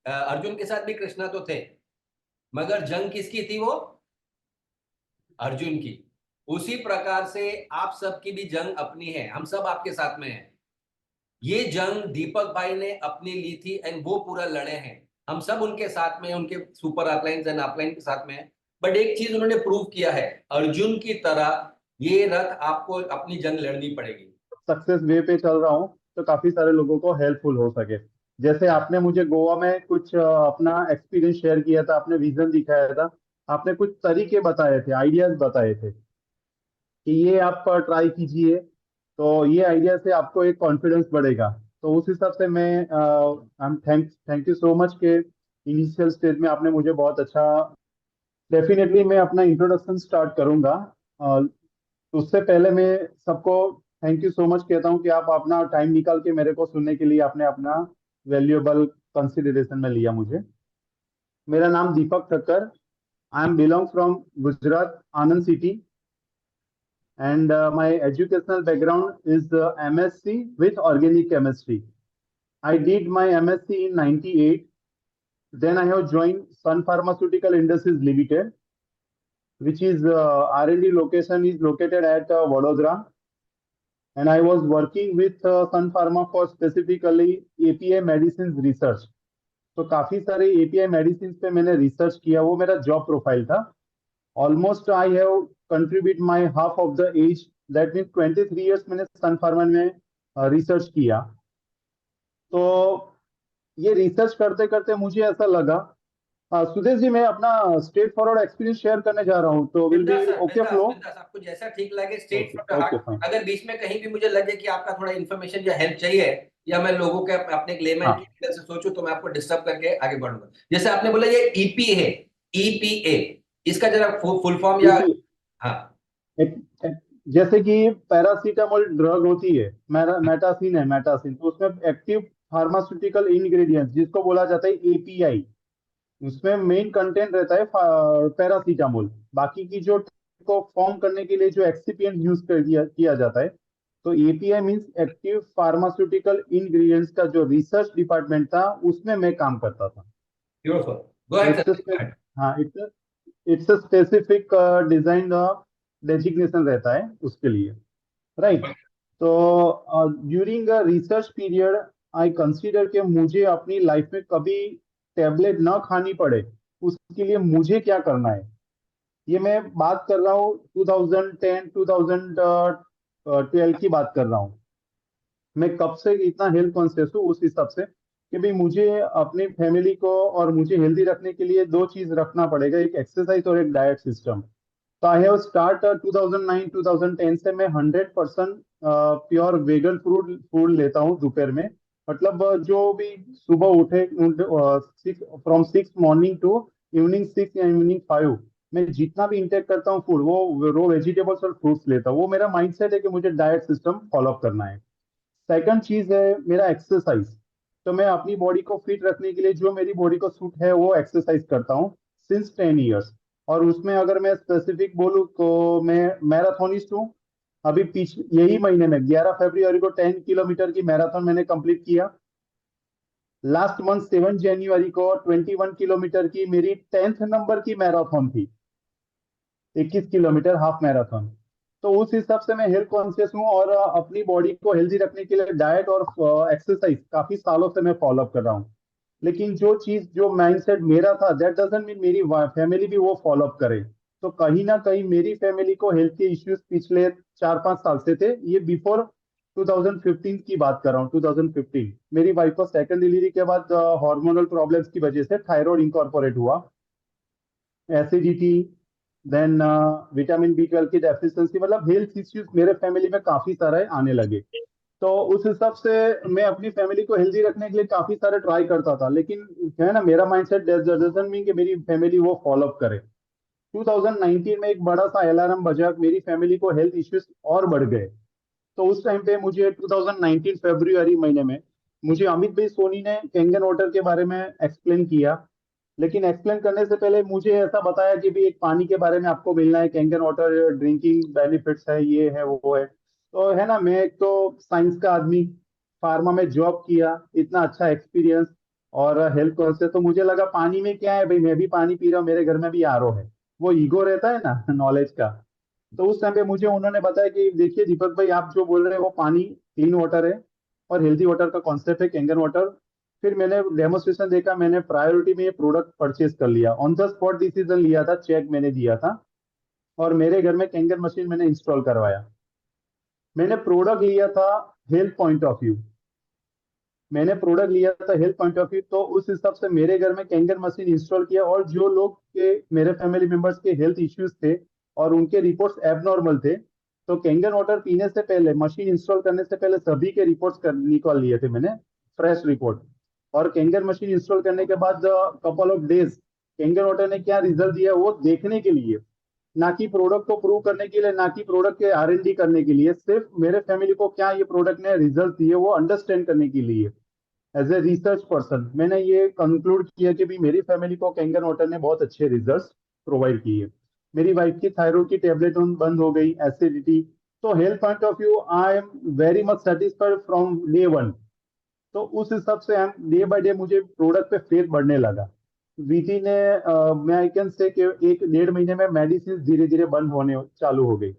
अर्जुन के साथ भी कृष्णा तो थे, मगर जंग किसकी थी वो? अर्जुन की। उसी प्रकार से आप सबकी भी जंग अपनी है, हम सब आपके साथ में हैं। ये जंग दीपक भाई ने अपनी ली थी एंड वो पूरा लड़े हैं। हम सब उनके साथ में, उनके सुपर अपलाइंस एंड अपलाइन के साथ में है। बट एक चीज उन्होंने प्रूव किया है, अर्जुन की तरह ये रथ आपको अपनी जंग लड़नी पड़ेगी। सक्सेस वे पे चल रहा हूँ तो काफी सारे लोगों को हेल्पफुल हो सके। जैसे आपने मुझे गोवा में कुछ अपना एक्सपीरियंस शेयर किया था, आपने विजन दिखाया था, आपने कुछ तरीके बताए थे, आइडियाज बताए थे कि ये आप ट्राई कीजिए, तो ये आइडिया से आपको एक कॉन्फिडेंस बढ़ेगा। तो उस हिसाब से मैं I am thank you so much के इनिशियल स्टेज में आपने मुझे बहुत अच्छा। डेफिनेटली मैं अपना इंट्रोडक्शन स्टार्ट करूंगा। अ, उससे पहले मैं सबको थैंक यू सो मच कहता हूँ कि आप अपना टाइम निकाल के मेरे को सुनने के लिए आपने अपना वैल्यूएबल कंसिडरेशन में लिया मुझे। मेरा नाम Deepak Thakkar. I am belong from Gujarat, Anand city, and my educational background is MSc with organic chemistry. I did my MSc in 98. Then I have joined Sun Pharmaceutical Industries Limited, which is R&D location is located at Vadodara. And I was working with Sun Pharma for specifically API medicines research. तो काफी सारे API medicine पे मैंने research किया, वो मेरा job profile था। Almost I have contribute my half of the age, that means 23 years मैंने सन फार्मा में रिसर्च किया। तो ये रिसर्च करते करते मुझे ऐसा लगा, सुदेश जी मैं अपना स्ट्रेट फॉरवर्ड एक्सपीरियंस शेयर करने जा रहा हूँ, तो विल बिंदास बी सर, ओके बिंदास फ्लो? बिंदास, आपको जैसा ठीक लगे straight okay from the okay fine. Heart. अगर बीच में कहीं भी मुझे लगे कि आपका थोड़ा इन्फॉर्मेशन या हेल्प चाहिए, या मैं लोगों के अपने एक लेमैन की हाँ। तरह से सोचूं, तो मैं आपको डिस्टर्ब करके आगे बढ़ूंगा। जैसे आपने बोला ये ईपी है, ईपीए, इसका जरा फुल फॉर्म या। देखिए, हाँ। जैसे कि पैरासीटामोल ड्रग होती है, मेटासिन है, मेटासिन, तो उसमें एक्टिव फार्मास्यूटिकल इंग्रेडिएंट्स जिसको बोला जाता है एपीआई, उसमें मेन कंटेंट रहता है पैरासीटामोल। बाकी की जो को फॉर्म करने के लिए जो एक्सिपिएंट यूज कर दिया किया जाता है, तो API means active pharmaceutical ingredients का जो रिसर्च डिपार्टमेंट था उसमें मैं काम करता था। Beautiful. Go ahead it's sir. हाँ, it's a specific design designation रहता है उसके लिए, राइट। तो during research period I consider कि मुझे अपनी लाइफ में कभी टेबलेट ना खानी पड़े, उसके लिए मुझे क्या करना है। ये मैं बात कर रहा हूँ 2010 2012 की बात कर रहा हूँ। मैं कब से इतना हेल्थ कॉन्शियस हूँ उस हिसाब से कि भाई मुझे अपनी फैमिली को और मुझे हेल्दी रखने के लिए दो चीज रखना पड़ेगा, एक एक्सरसाइज और एक डाइट सिस्टम। तो आई हैव स्टार्ट 2009 2010 से मैं 100% प्योर वेगन फूड फूड लेता हूँ दोपहर में। मतलब जो भी सुबह उठे, six from 6 morning to evening 6 या इवनिंग 5, मैं जितना भी इंटेक करता हूँ फूड, वो रो वेजिटेबल्स और फ्रूट्स लेता हूँ। वो मेरा माइंडसेट है कि मुझे डाइट सिस्टम फॉलो करना है। सेकंड चीज है मेरा एक्सरसाइज। तो मैं अपनी बॉडी को फिट रखने के लिए जो मेरी बॉडी को सूट है वो एक्सरसाइज करता हूँ सिंस 10 इयर्स। और उसमें अगर मैं स्पेसिफिक बोलूँ तो मैं मैराथोनिस्ट हूँ। अभी यही महीने में 11 फरवरी को 10 किलोमीटर की मैराथन मैंने कंप्लीट किया। लास्ट मंथ 7 जनवरी को 21 किलोमीटर की मेरी 10th नंबर की मैराथन थी, 21 किलोमीटर हाफ मैराथन। तो उस हिसाब से मैं हेल्थ कॉन्शियस हूँ और अपनी बॉडी को हेल्दी रखने के लिए डाइट और एक्सरसाइज काफी सालों से मैं फॉलो अप कर रहा हूँ। लेकिन जो चीज जो माइंडसेट मेरा था, दैट डजंट मीन मेरी फैमिली भी वो फॉलो अप करे। तो कहीं ना कहीं मेरी फैमिली को हेल्थ के इश्यूज पिछले 4-5 साल से थे। ये बिफोर 2015 की बात कर रहा हूँ। 2015 मेरी वाइफ को सेकंड डिलीवरी के बाद हार्मोनल प्रॉब्लम्स की वजह से थायराइड इंकॉर्पोरेट हुआ, एसिडिटी, देन विटामिन B12 की डेफिशिएंसी, मतलब हेल्थ इश्यूज मेरे फैमिली में काफी सारे आने लगे। तो उस हिसाब से मैं अपनी फैमिली को हेल्दी रखने के लिए काफी सारे ट्राई करता था, लेकिन है ना, मेरा माइंडसेट डजंट मीन कि मेरी फैमिली वो फॉलो अप करे। 2019 में एक बड़ा सा अलार्म बजा, मेरी फैमिली को हेल्थ इश्यूज और बढ़ गए। तो उस टाइम पे मुझे 2019 फरवरी महीने में मुझे अमित भाई सोनी ने कैंगन वाटर के बारे में एक्सप्लेन किया। लेकिन एक्सप्लेन करने से पहले मुझे ऐसा बताया कि भी एक पानी के बारे में आपको मिलना है, कैंगन वाटर ड्रिंकिंग बेनिफिट्स है, ये है वो है। तो है ना, मैं एक तो साइंस का आदमी, फार्मा में जॉब किया, इतना अच्छा एक्सपीरियंस, और हेल्थ कॉन्शियस। तो मुझे लगा पानी में क्या है भाई, मैं भी पानी पी रहा हूँ, मेरे घर में भी आरओ है। वो ईगो रहता है ना नॉलेज का। तो उस टाइम पे मुझे उन्होंने बताया कि देखिए दीपक भाई, आप जो बोल रहे हैं वो पानी क्लीन वाटर है और हेल्दी वाटर का कॉन्सेप्ट है कैंगन वाटर। फिर मैंने डेमोस्ट्रेशन देखा, मैंने प्रायोरिटी में ये प्रोडक्ट परचेज कर लिया, ऑन द स्पॉट डिसीजन लिया था, चेक मैंने दिया था। और मेरे घर में कैंगन मशीन मैंने इंस्टॉल करवाया। मैंने प्रोडक्ट लिया था हेल्थ पॉइंट ऑफ व्यू। मैंने प्रोडक्ट लिया था हेल्थ पॉइंट ऑफ व्यू, तो उस हिसाब से मेरे घर में कैंगन मशीन इंस्टॉल किया। और जो लोग के मेरे फैमिली मेंबर्स के हेल्थ इश्यूज थे और उनके रिपोर्ट्स एबनॉर्मल थे, तो कैंगन वाटर पीने से पहले, मशीन इंस्टॉल करने से पहले सभी के रिपोर्ट्स निकाल लिए थे मैंने, फ्रेश रिपोर्ट। और कैंगन मशीन इंस्टॉल करने के बाद couple of days Kangen water ने क्या रिजल्ट दिया वो देखने के लिए, ना कि प्रोडक्ट को प्रूव करने के लिए, ना कि प्रोडक्ट के आर&डी करने के लिए, सिर्फ मेरे फैमिली को क्या ये प्रोडक्ट ने रिजल्ट दिए वो अंडरस्टैंड करने के लिए। एज ए रिसर्च पर्सन मैंने ये कंक्लूड किया कि भी मेरी फैमिली को कैंगन वाटर ने बहुत अच्छे रिजल्ट्स प्रोवाइड किए। मेरी वाइफ की थायराइड की टेबलेट बंद हो गई, एसिडिटी। तो health point of view I am very much satisfied from day one. तो उस हिसाब से हम डे बाय डे मुझे प्रोडक्ट पे फेथ बढ़ने लगा। वीटी ने मैं आई कैन से कि 1 डेढ़ महीने में मेडिसिन धीरे धीरे बंद होने चालू हो गई।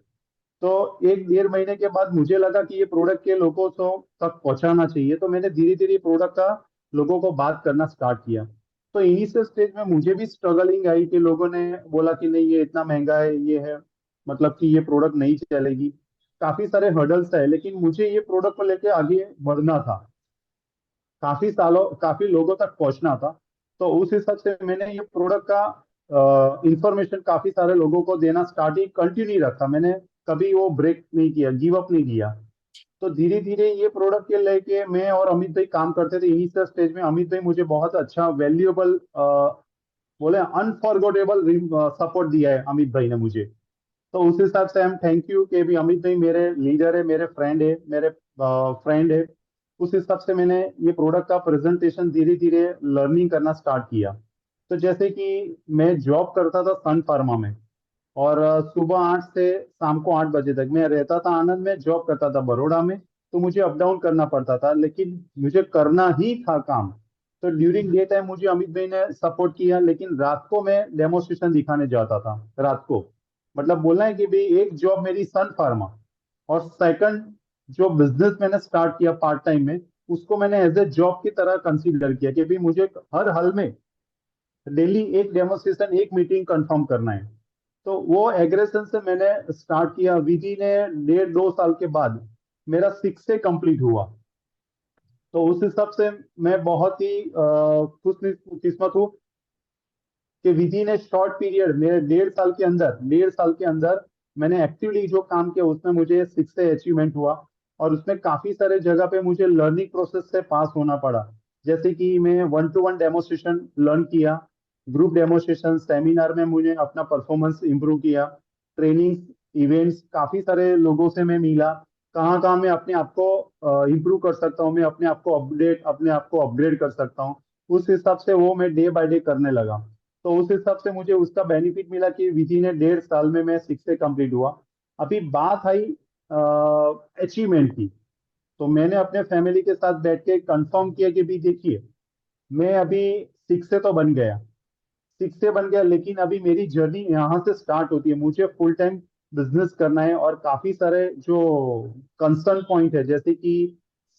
तो 1 डेढ़ महीने के बाद मुझे लगा कि ये प्रोडक्ट के लोगों तक पहुंचाना चाहिए, तो मैंने धीरे धीरे प्रोडक्ट का लोगों को बात करना स्टार्ट किया। तो इनिशियल स्टेज में मुझे भी स्ट्रगलिंग आई कि लोगों ने बोला कि नहीं ये इतना महंगा है, ये है, मतलब कि ये प्रोडक्ट नहीं चलेगी। काफी सारे हर्डल्स है, लेकिन मुझे ये प्रोडक्ट को लेके आगे बढ़ना था, काफी सालों काफी लोगों तक पहुंचना था। तो उस हिसाब से मैंने ये प्रोडक्ट का इंफॉर्मेशन काफी सारे लोगों को देना स्टार्ट ही कंटिन्यू रखा मैंने। कभी वो ब्रेक नहीं किया, गिव अप नहीं किया। तो धीरे धीरे ये प्रोडक्ट के लेके मैं और अमित भाई काम करते थे। इनिशियल स्टेज में अमित भाई मुझे बहुत अच्छा वैल्यूएबल, बोले अनफॉरगेटेबल सपोर्ट दिया है अमित भाई ने मुझे। तो उस हिसाब से हम थैंक यू कि भी अमित भाई मेरे लीडर है, मेरे फ्रेंड है, मेरे फ्रेंड है। उस हिसाब से मैंने ये प्रोडक्ट का प्रेजेंटेशन धीरे धीरे लर्निंग करना स्टार्ट किया। तो जैसे कि मैं जॉब करता था सन फार्मा में, और सुबह 8 से शाम को 8 बजे तक मैं रहता था आनंद में, जॉब करता था बड़ौदा में। तो मुझे अप डाउन करना पड़ता था, लेकिन मुझे करना ही था काम। तो ड्यूरिंग डे टाइम मुझे अमित भाई ने सपोर्ट किया, लेकिन रात को मैं डेमोस्ट्रेशन दिखाने जाता था रात को। मतलब बोलना है कि भाई एक जॉब मेरी सन फार्मा, और सेकंड जो बिजनेस मैंने स्टार्ट किया पार्ट टाइम में, उसको मैंने एज ए जॉब की तरह कंसीडर किया कि भाई मुझे हर हाल में डेली एक डेमोस्ट्रेशन, एक मीटिंग कंफर्म करना है। तो वो एग्रेशन से मैंने स्टार्ट किया। विधि ने 1.5 2 साल के बाद मेरा 6 से कंप्लीट हुआ। तो उस हिसाब से मैं बहुत ही खुश किस्मत हूँ कि विधि ने शॉर्ट पीरियड, मेरे 1.5 साल के अंदर मैंने एक्टिवली जो काम किया उसमें मुझे 6 से अचीवमेंट हुआ। और उसमें काफी सारे जगह पे मुझे लर्निंग प्रोसेस से पास होना पड़ा। जैसे कि मैं 1 to 1 डेमोस्ट्रेशन लर्न किया, ग्रुप डेमोस्ट्रेशन, सेमिनार में मुझे अपना परफॉर्मेंस इंप्रूव किया, ट्रेनिंग, इवेंट्स, काफी सारे लोगों से मैं मिला, कहाँ कहाँ मैं अपने आप को इम्प्रूव कर सकता हूँ, मैं अपने आप को अपग्रेड कर सकता हूँ। उस हिसाब से वो मैं डे बाय डे करने लगा। तो उस हिसाब से मुझे उसका बेनिफिट मिला कि विधि ने 1.5 साल में मैं 6 से कंप्लीट हुआ। अभी बात आई अचीवमेंट की। तो मैंने अपने फैमिली के साथ बैठ के कंफर्म किया कि भी देखिए, मैं अभी 6 से तो बन गया, 6 से बन गया, लेकिन अभी मेरी जर्नी यहाँ से स्टार्ट होती है। मुझे फुल टाइम बिजनेस करना है, और काफी सारे जो कंसर्न पॉइंट है, जैसे कि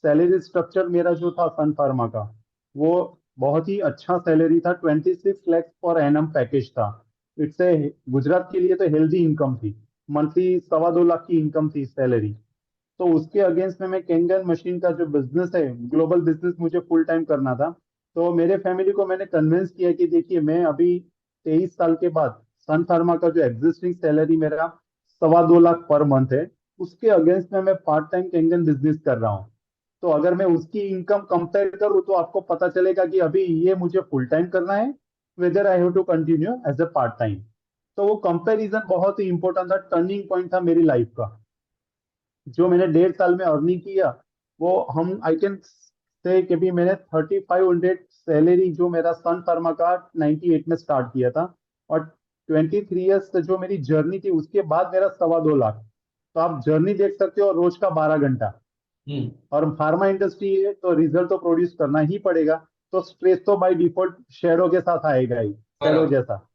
सैलरी स्ट्रक्चर मेरा जो था सन फार्मा का, वो बहुत ही अच्छा सैलरी था, 26 लाख पर एनम पैकेज था। इट्स ए गुजरात के लिए तो हेल्दी इनकम थी, मंथली 2.25 लाख की इनकम थी सैलरी। तो उसके अगेंस्ट में मैं कैंगन मशीन का जो बिजनेस है, ग्लोबल बिजनेस मुझे फुल टाइम करना था। तो मेरे फैमिली को मैंने कन्विंस किया कि देखिए मैं अभी 23 साल के बाद सन फार्मा का जो एग्जिस्टिंग सैलरी मेरा 2.25 लाख पर मंथ है, उसके अगेंस्ट में मैं पार्ट टाइम कैंगन बिजनेस कर रहा हूँ। तो अगर मैं उसकी इनकम कंपेयर करूँ तो आपको पता चलेगा कि अभी ये मुझे फुल टाइम करना है, whether I have to continue as a part time. तो वो कंपैरिजन बहुत ही इंपॉर्टेंट था, टर्निंग पॉइंट था मेरी लाइफ का। जो मैंने 1.5 साल में अर्निंग किया, वो हम आई कैन से कि भी मैंने 3500 सैलरी जो मेरा सन फार्मा का 98 में स्टार्ट किया था, और 23 ईयर्स जो मेरी जर्नी थी उसके बाद मेरा 2.25 लाख। तो आप जर्नी देख सकते हो, रोज का 12 घंटा। हम्म। और फार्मा इंडस्ट्री है तो रिजल्ट तो प्रोड्यूस करना ही पड़ेगा। तो स्ट्रेस तो बाय डिफॉल्ट शेयरों के साथ आएगा ही, शेयरों बराबर। जैसा।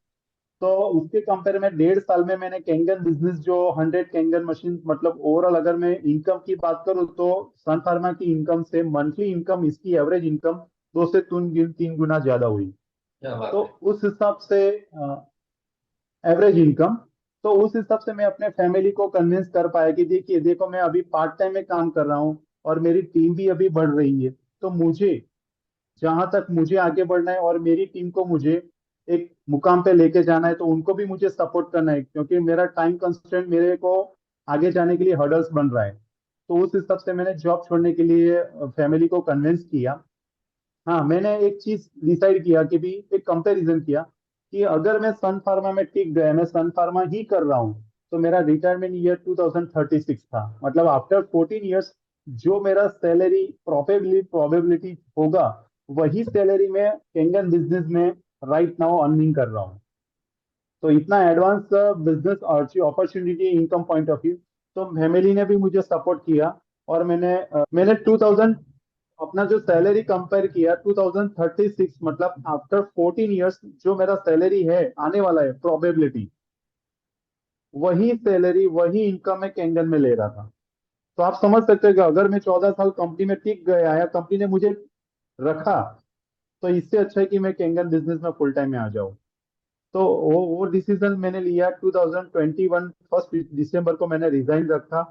तो उसके कंपेयर में 1.5 साल में मैंने कैंगन बिजनेस जो 100 कैंगन मशीन, मतलब ओवरऑल अगर मैं इनकम की बात करूं तो सन फार्मा की इनकम से मंथली इनकम, इसकी एवरेज इनकम 2 से 3 गुना ज्यादा हुई। क्या बात तो है। उस हिसाब से एवरेज इनकम, तो उस हिसाब से मैं अपने फैमिली को कन्विंस कर पाया कि देखिए देखो मैं अभी पार्ट टाइम में काम कर रहा हूँ और मेरी टीम भी अभी बढ़ रही है, तो मुझे जहां तक मुझे आगे बढ़ना है और मेरी टीम को मुझे एक मुकाम पे लेके जाना है, तो उनको भी मुझे सपोर्ट करना है, क्योंकि मेरा टाइम कंस्ट्रेंट मेरे को आगे जाने के लिए हर्डल्स बन रहा है। तो उस हिसाब से मैंने जॉब छोड़ने के लिए फैमिली को कन्विंस किया। हाँ, मैंने एक चीज डिसाइड किया कि भी एक कंपैरिजन किया कि अगर मैं सन फार्मा में टिक गया, मैं सन फार्मा ही कर रहा हूँ, तो मेरा रिटायरमेंट ईयर 2036 था, मतलब आफ्टर 14 इयर्स जो मेरा सैलरी प्रोबेबिलिटी होगा, वही सैलरी मैं कैंगन बिजनेस में राइट नाउ अर्निंग कर रहा हूँ। तो इतना advance business opportunity income point of view, तो फैमिली ने भी मुझे सपोर्ट किया। और मैंने 2000 अपना जो सैलरी कंपेयर किया 2036, मतलब आफ्टर 14 इयर्स जो मेरा सैलरी है आने वाला है प्रोबेबिलिटी, वही सैलरी वही इनकम मैं कैंगन में ले रहा था। तो आप समझ सकते हैं कि अगर मैं 14 साल कंपनी में टिक गया या कंपनी ने मुझे रखा, तो इससे अच्छा है कि मैं कैंगन बिजनेस में फुल टाइम में आ जाऊं। तो वो डिसीजन मैंने लिया 2021 फर्स्ट दिसंबर को मैंने रिजाइन रखा।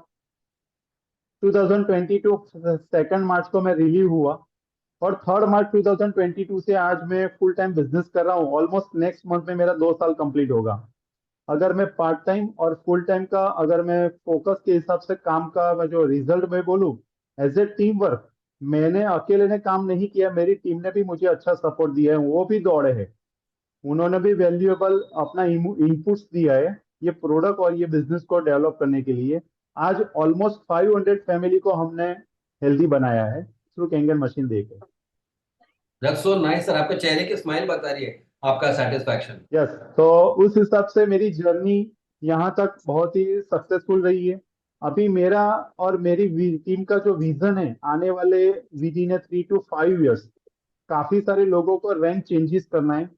2022 सेकंड मार्च को मैं रिलीव हुआ, और 3 मार्च 2022 से आज मैं फुल टाइम बिजनेस कर रहा हूँ। ऑलमोस्ट नेक्स्ट मंथ में मेरा 2 साल कंप्लीट होगा। अगर मैं पार्ट टाइम और फुल टाइम का, अगर मैं फोकस के हिसाब से काम का मैं जो रिजल्ट में बोलूँ, एज ए टीम वर्क, मैंने अकेले ने काम नहीं किया, मेरी टीम ने भी मुझे अच्छा सपोर्ट दिया है, वो भी दौड़े हैं, उन्होंने भी वैल्यूएबल अपना इनपुट्स दिया है ये प्रोडक्ट और ये बिजनेस को डेवलप करने के लिए। आज ऑलमोस्ट 500 फैमिली को हमने हेल्दी बनाया है थ्रू कैंगन मशीन देकर। दैट्स सो नाइस सर, आपके चेहरे की स्माइल बता रही है आपका सेटिस्फैक्शन। यस, तो उस हिसाब से मेरी जर्नी यहाँ तक बहुत ही सक्सेसफुल रही है। अभी मेरा और मेरी टीम का जो विजन है आने वाले विद इन 3 to 5 इयर्स, काफी सारे लोगों को रैंक चेंजेस करना है।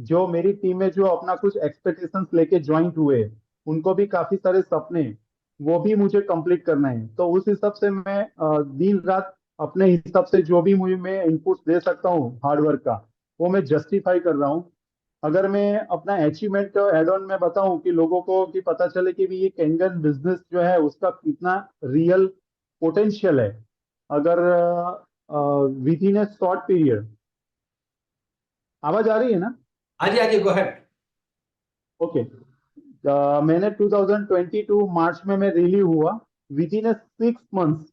जो मेरी टीम में जो अपना कुछ एक्सपेक्टेशंस लेके ज्वाइंट हुए, उनको भी काफी सारे सपने, वो भी मुझे कंप्लीट करना है। तो उस हिसाब से मैं दिन रात अपने हिसाब से जो भी मुझे मैं इनपुट्स दे सकता हूँ हार्डवर्क का, वो मैं जस्टिफाई कर रहा हूँ। अगर मैं अपना अचीवमेंट एड ऑन में बताऊं कि लोगों को कि पता चले कि भी ये कैंगन बिजनेस जो है उसका कितना रियल पोटेंशियल है, अगर with in A short period. आवाज आ रही है ना? हाँ जी, हाँ जी, गो अहेड। ओके। मैंने 2022 मार्च में मैं रिलीव हुआ। विद इन ए 6 मंथ्स,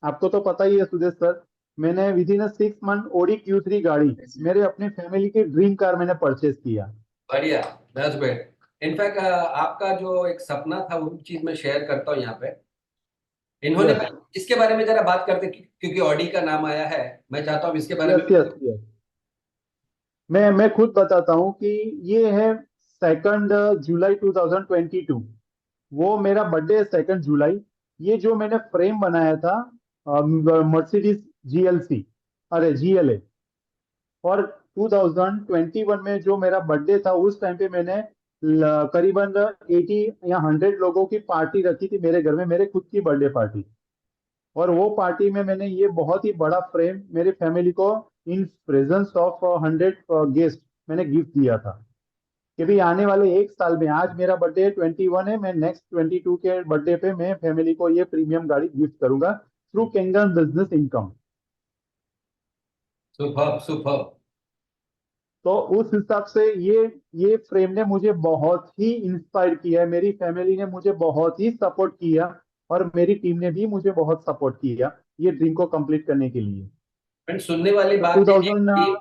आपको तो पता ही है सुदेश सर, मैंने within a 6 month Audi Q3 गाड़ी, मेरे अपने फैमिली की ड्रीम कार मैंने परचेज किया। बढ़िया, दैट्स ग्रेट। इनफैक्ट आपका जो एक सपना था वो चीज मैं शेयर करता हूँ यहाँ पे। इन्होंने, यस, इसके बारे में जरा बात करते क्योंकि ऑडी का नाम आया है। मैं चाहता हूँ इसके बारे में यस, भी। Yes, yes. मैं खुद बताता हूँ कि ये है 2 जुलाई 2022, वो मेरा बर्थडे है 2 जुलाई। ये जो मैंने फ्रेम बनाया था मर्सिडीज GLC, अरे GLA, और 2021 में जो मेरा बर्थडे था उस टाइम पे मैंने करीबन 80 या 100 लोगों की पार्टी रखी थी मेरे घर में, मेरे खुद की बर्थडे पार्टी। और वो पार्टी में मैंने ये बहुत ही बड़ा फ्रेम मेरी फैमिली को इन प्रेजेंस ऑफ 100 गेस्ट मैंने गिफ्ट दिया था कि भी आने वाले 1 साल में, आज मेरा बर्थडे 21 है, मैं नेक्स्ट 22 के बर्थडे पे मैं फैमिली को ये प्रीमियम गाड़ी गिफ्ट करूंगा through Kangen business income. Super super. तो उस हिसाब से ये फ्रेम ने मुझे बहुत ही इंस्पायर किया है, मेरी फैमिली ने मुझे बहुत ही सपोर्ट किया, और मेरी टीम ने भी मुझे बहुत सपोर्ट किया ये ड्रीम को कंप्लीट करने के लिए। फ्रेंड, सुनने वाली तो बात है, 2000,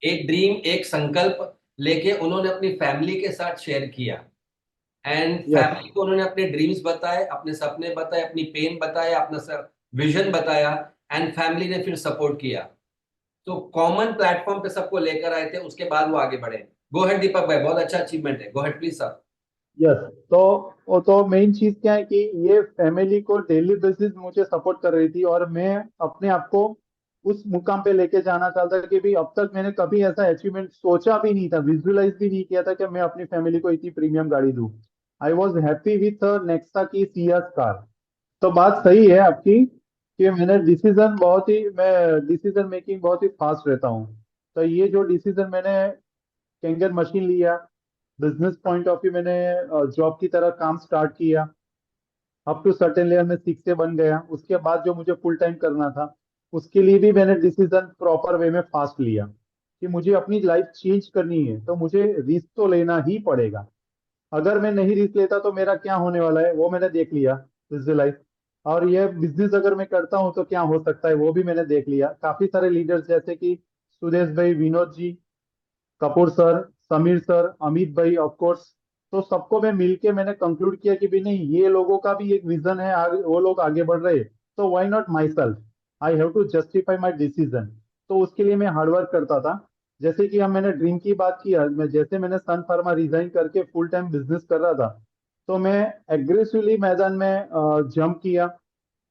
एक ड्रीम, एक संकल्प लेके उन्होंने अपनी फैमिली के साथ शेयर किया। एंड यस, फैमिली को उन्होंने अपने ड्रीम्स बताए, अपने सपने बताए, अपनी पेन बताया, अपना विजन बताया। एंड फैमिली ने फिर सपोर्ट किया। तो कॉमन प्लेटफॉर्म पे सबको लेकर आए थे, उसके बाद वो आगे बढ़े। गो हेड दीपक भाई, बहुत अच्छा अचीवमेंट है। गो हेड प्लीज सर। यस। तो वो तो मेन चीज क्या है कि ये फैमिली को डेली बेसिस मुझे सपोर्ट कर रही थी, और मैं अपने आप को उस मुकाम पे लेके जाना चाहता था कि भाई अब तक मैंने कभी ऐसा अचीवमेंट सोचा भी नहीं था, विजुअलाइज भी नहीं किया था कि मैं अपनी फैमिली को इतनी प्रीमियम गाड़ी दूं। I was happy with Nexa की सियाज कार। तो बात सही है आपकी कि मैं डिसीजन मेकिंग बहुत ही फास्ट रहता हूँ। तो ये जो डिसीजन मैंने कैंगन मशीन लिया, बिजनेस पॉइंट ऑफ व्यू मैंने जॉब की तरह काम स्टार्ट किया, अप टू सर्टेन लेवल में सीख से बन गया, उसके बाद जो मुझे फुल टाइम करना था उसके लिए भी मैंने डिसीजन प्रॉपर वे में फास्ट लिया कि मुझे अपनी लाइफ चेंज करनी है तो मुझे रिस्क तो लेना ही पड़ेगा। अगर मैं नहीं रिस्क लेता तो मेरा क्या होने वाला है वो मैंने देख लिया, विजुअलाइज। और ये बिजनेस अगर मैं करता हूँ तो क्या हो सकता है वो भी मैंने देख लिया। काफी सारे लीडर्स जैसे कि सुदेश भाई, विनोद जी, कपूर सर, समीर सर, अमित भाई ऑफ कोर्स, तो सबको मैं मिलके मैंने कंक्लूड किया कि भी नहीं, ये लोगों का भी एक विजन है, आगे वो लोग आगे बढ़ रहे हैं, तो why not myself, I have to justify my decision. तो उसके लिए मैं हार्डवर्क करता था। जैसे कि हम मैंने ड्रीम की बात की, मैं जैसे मैंने सन फार्मा रिजाइन करके फुल टाइम बिजनेस कर रहा था, तो मैं एग्रेसिवली मैदान में जंप किया।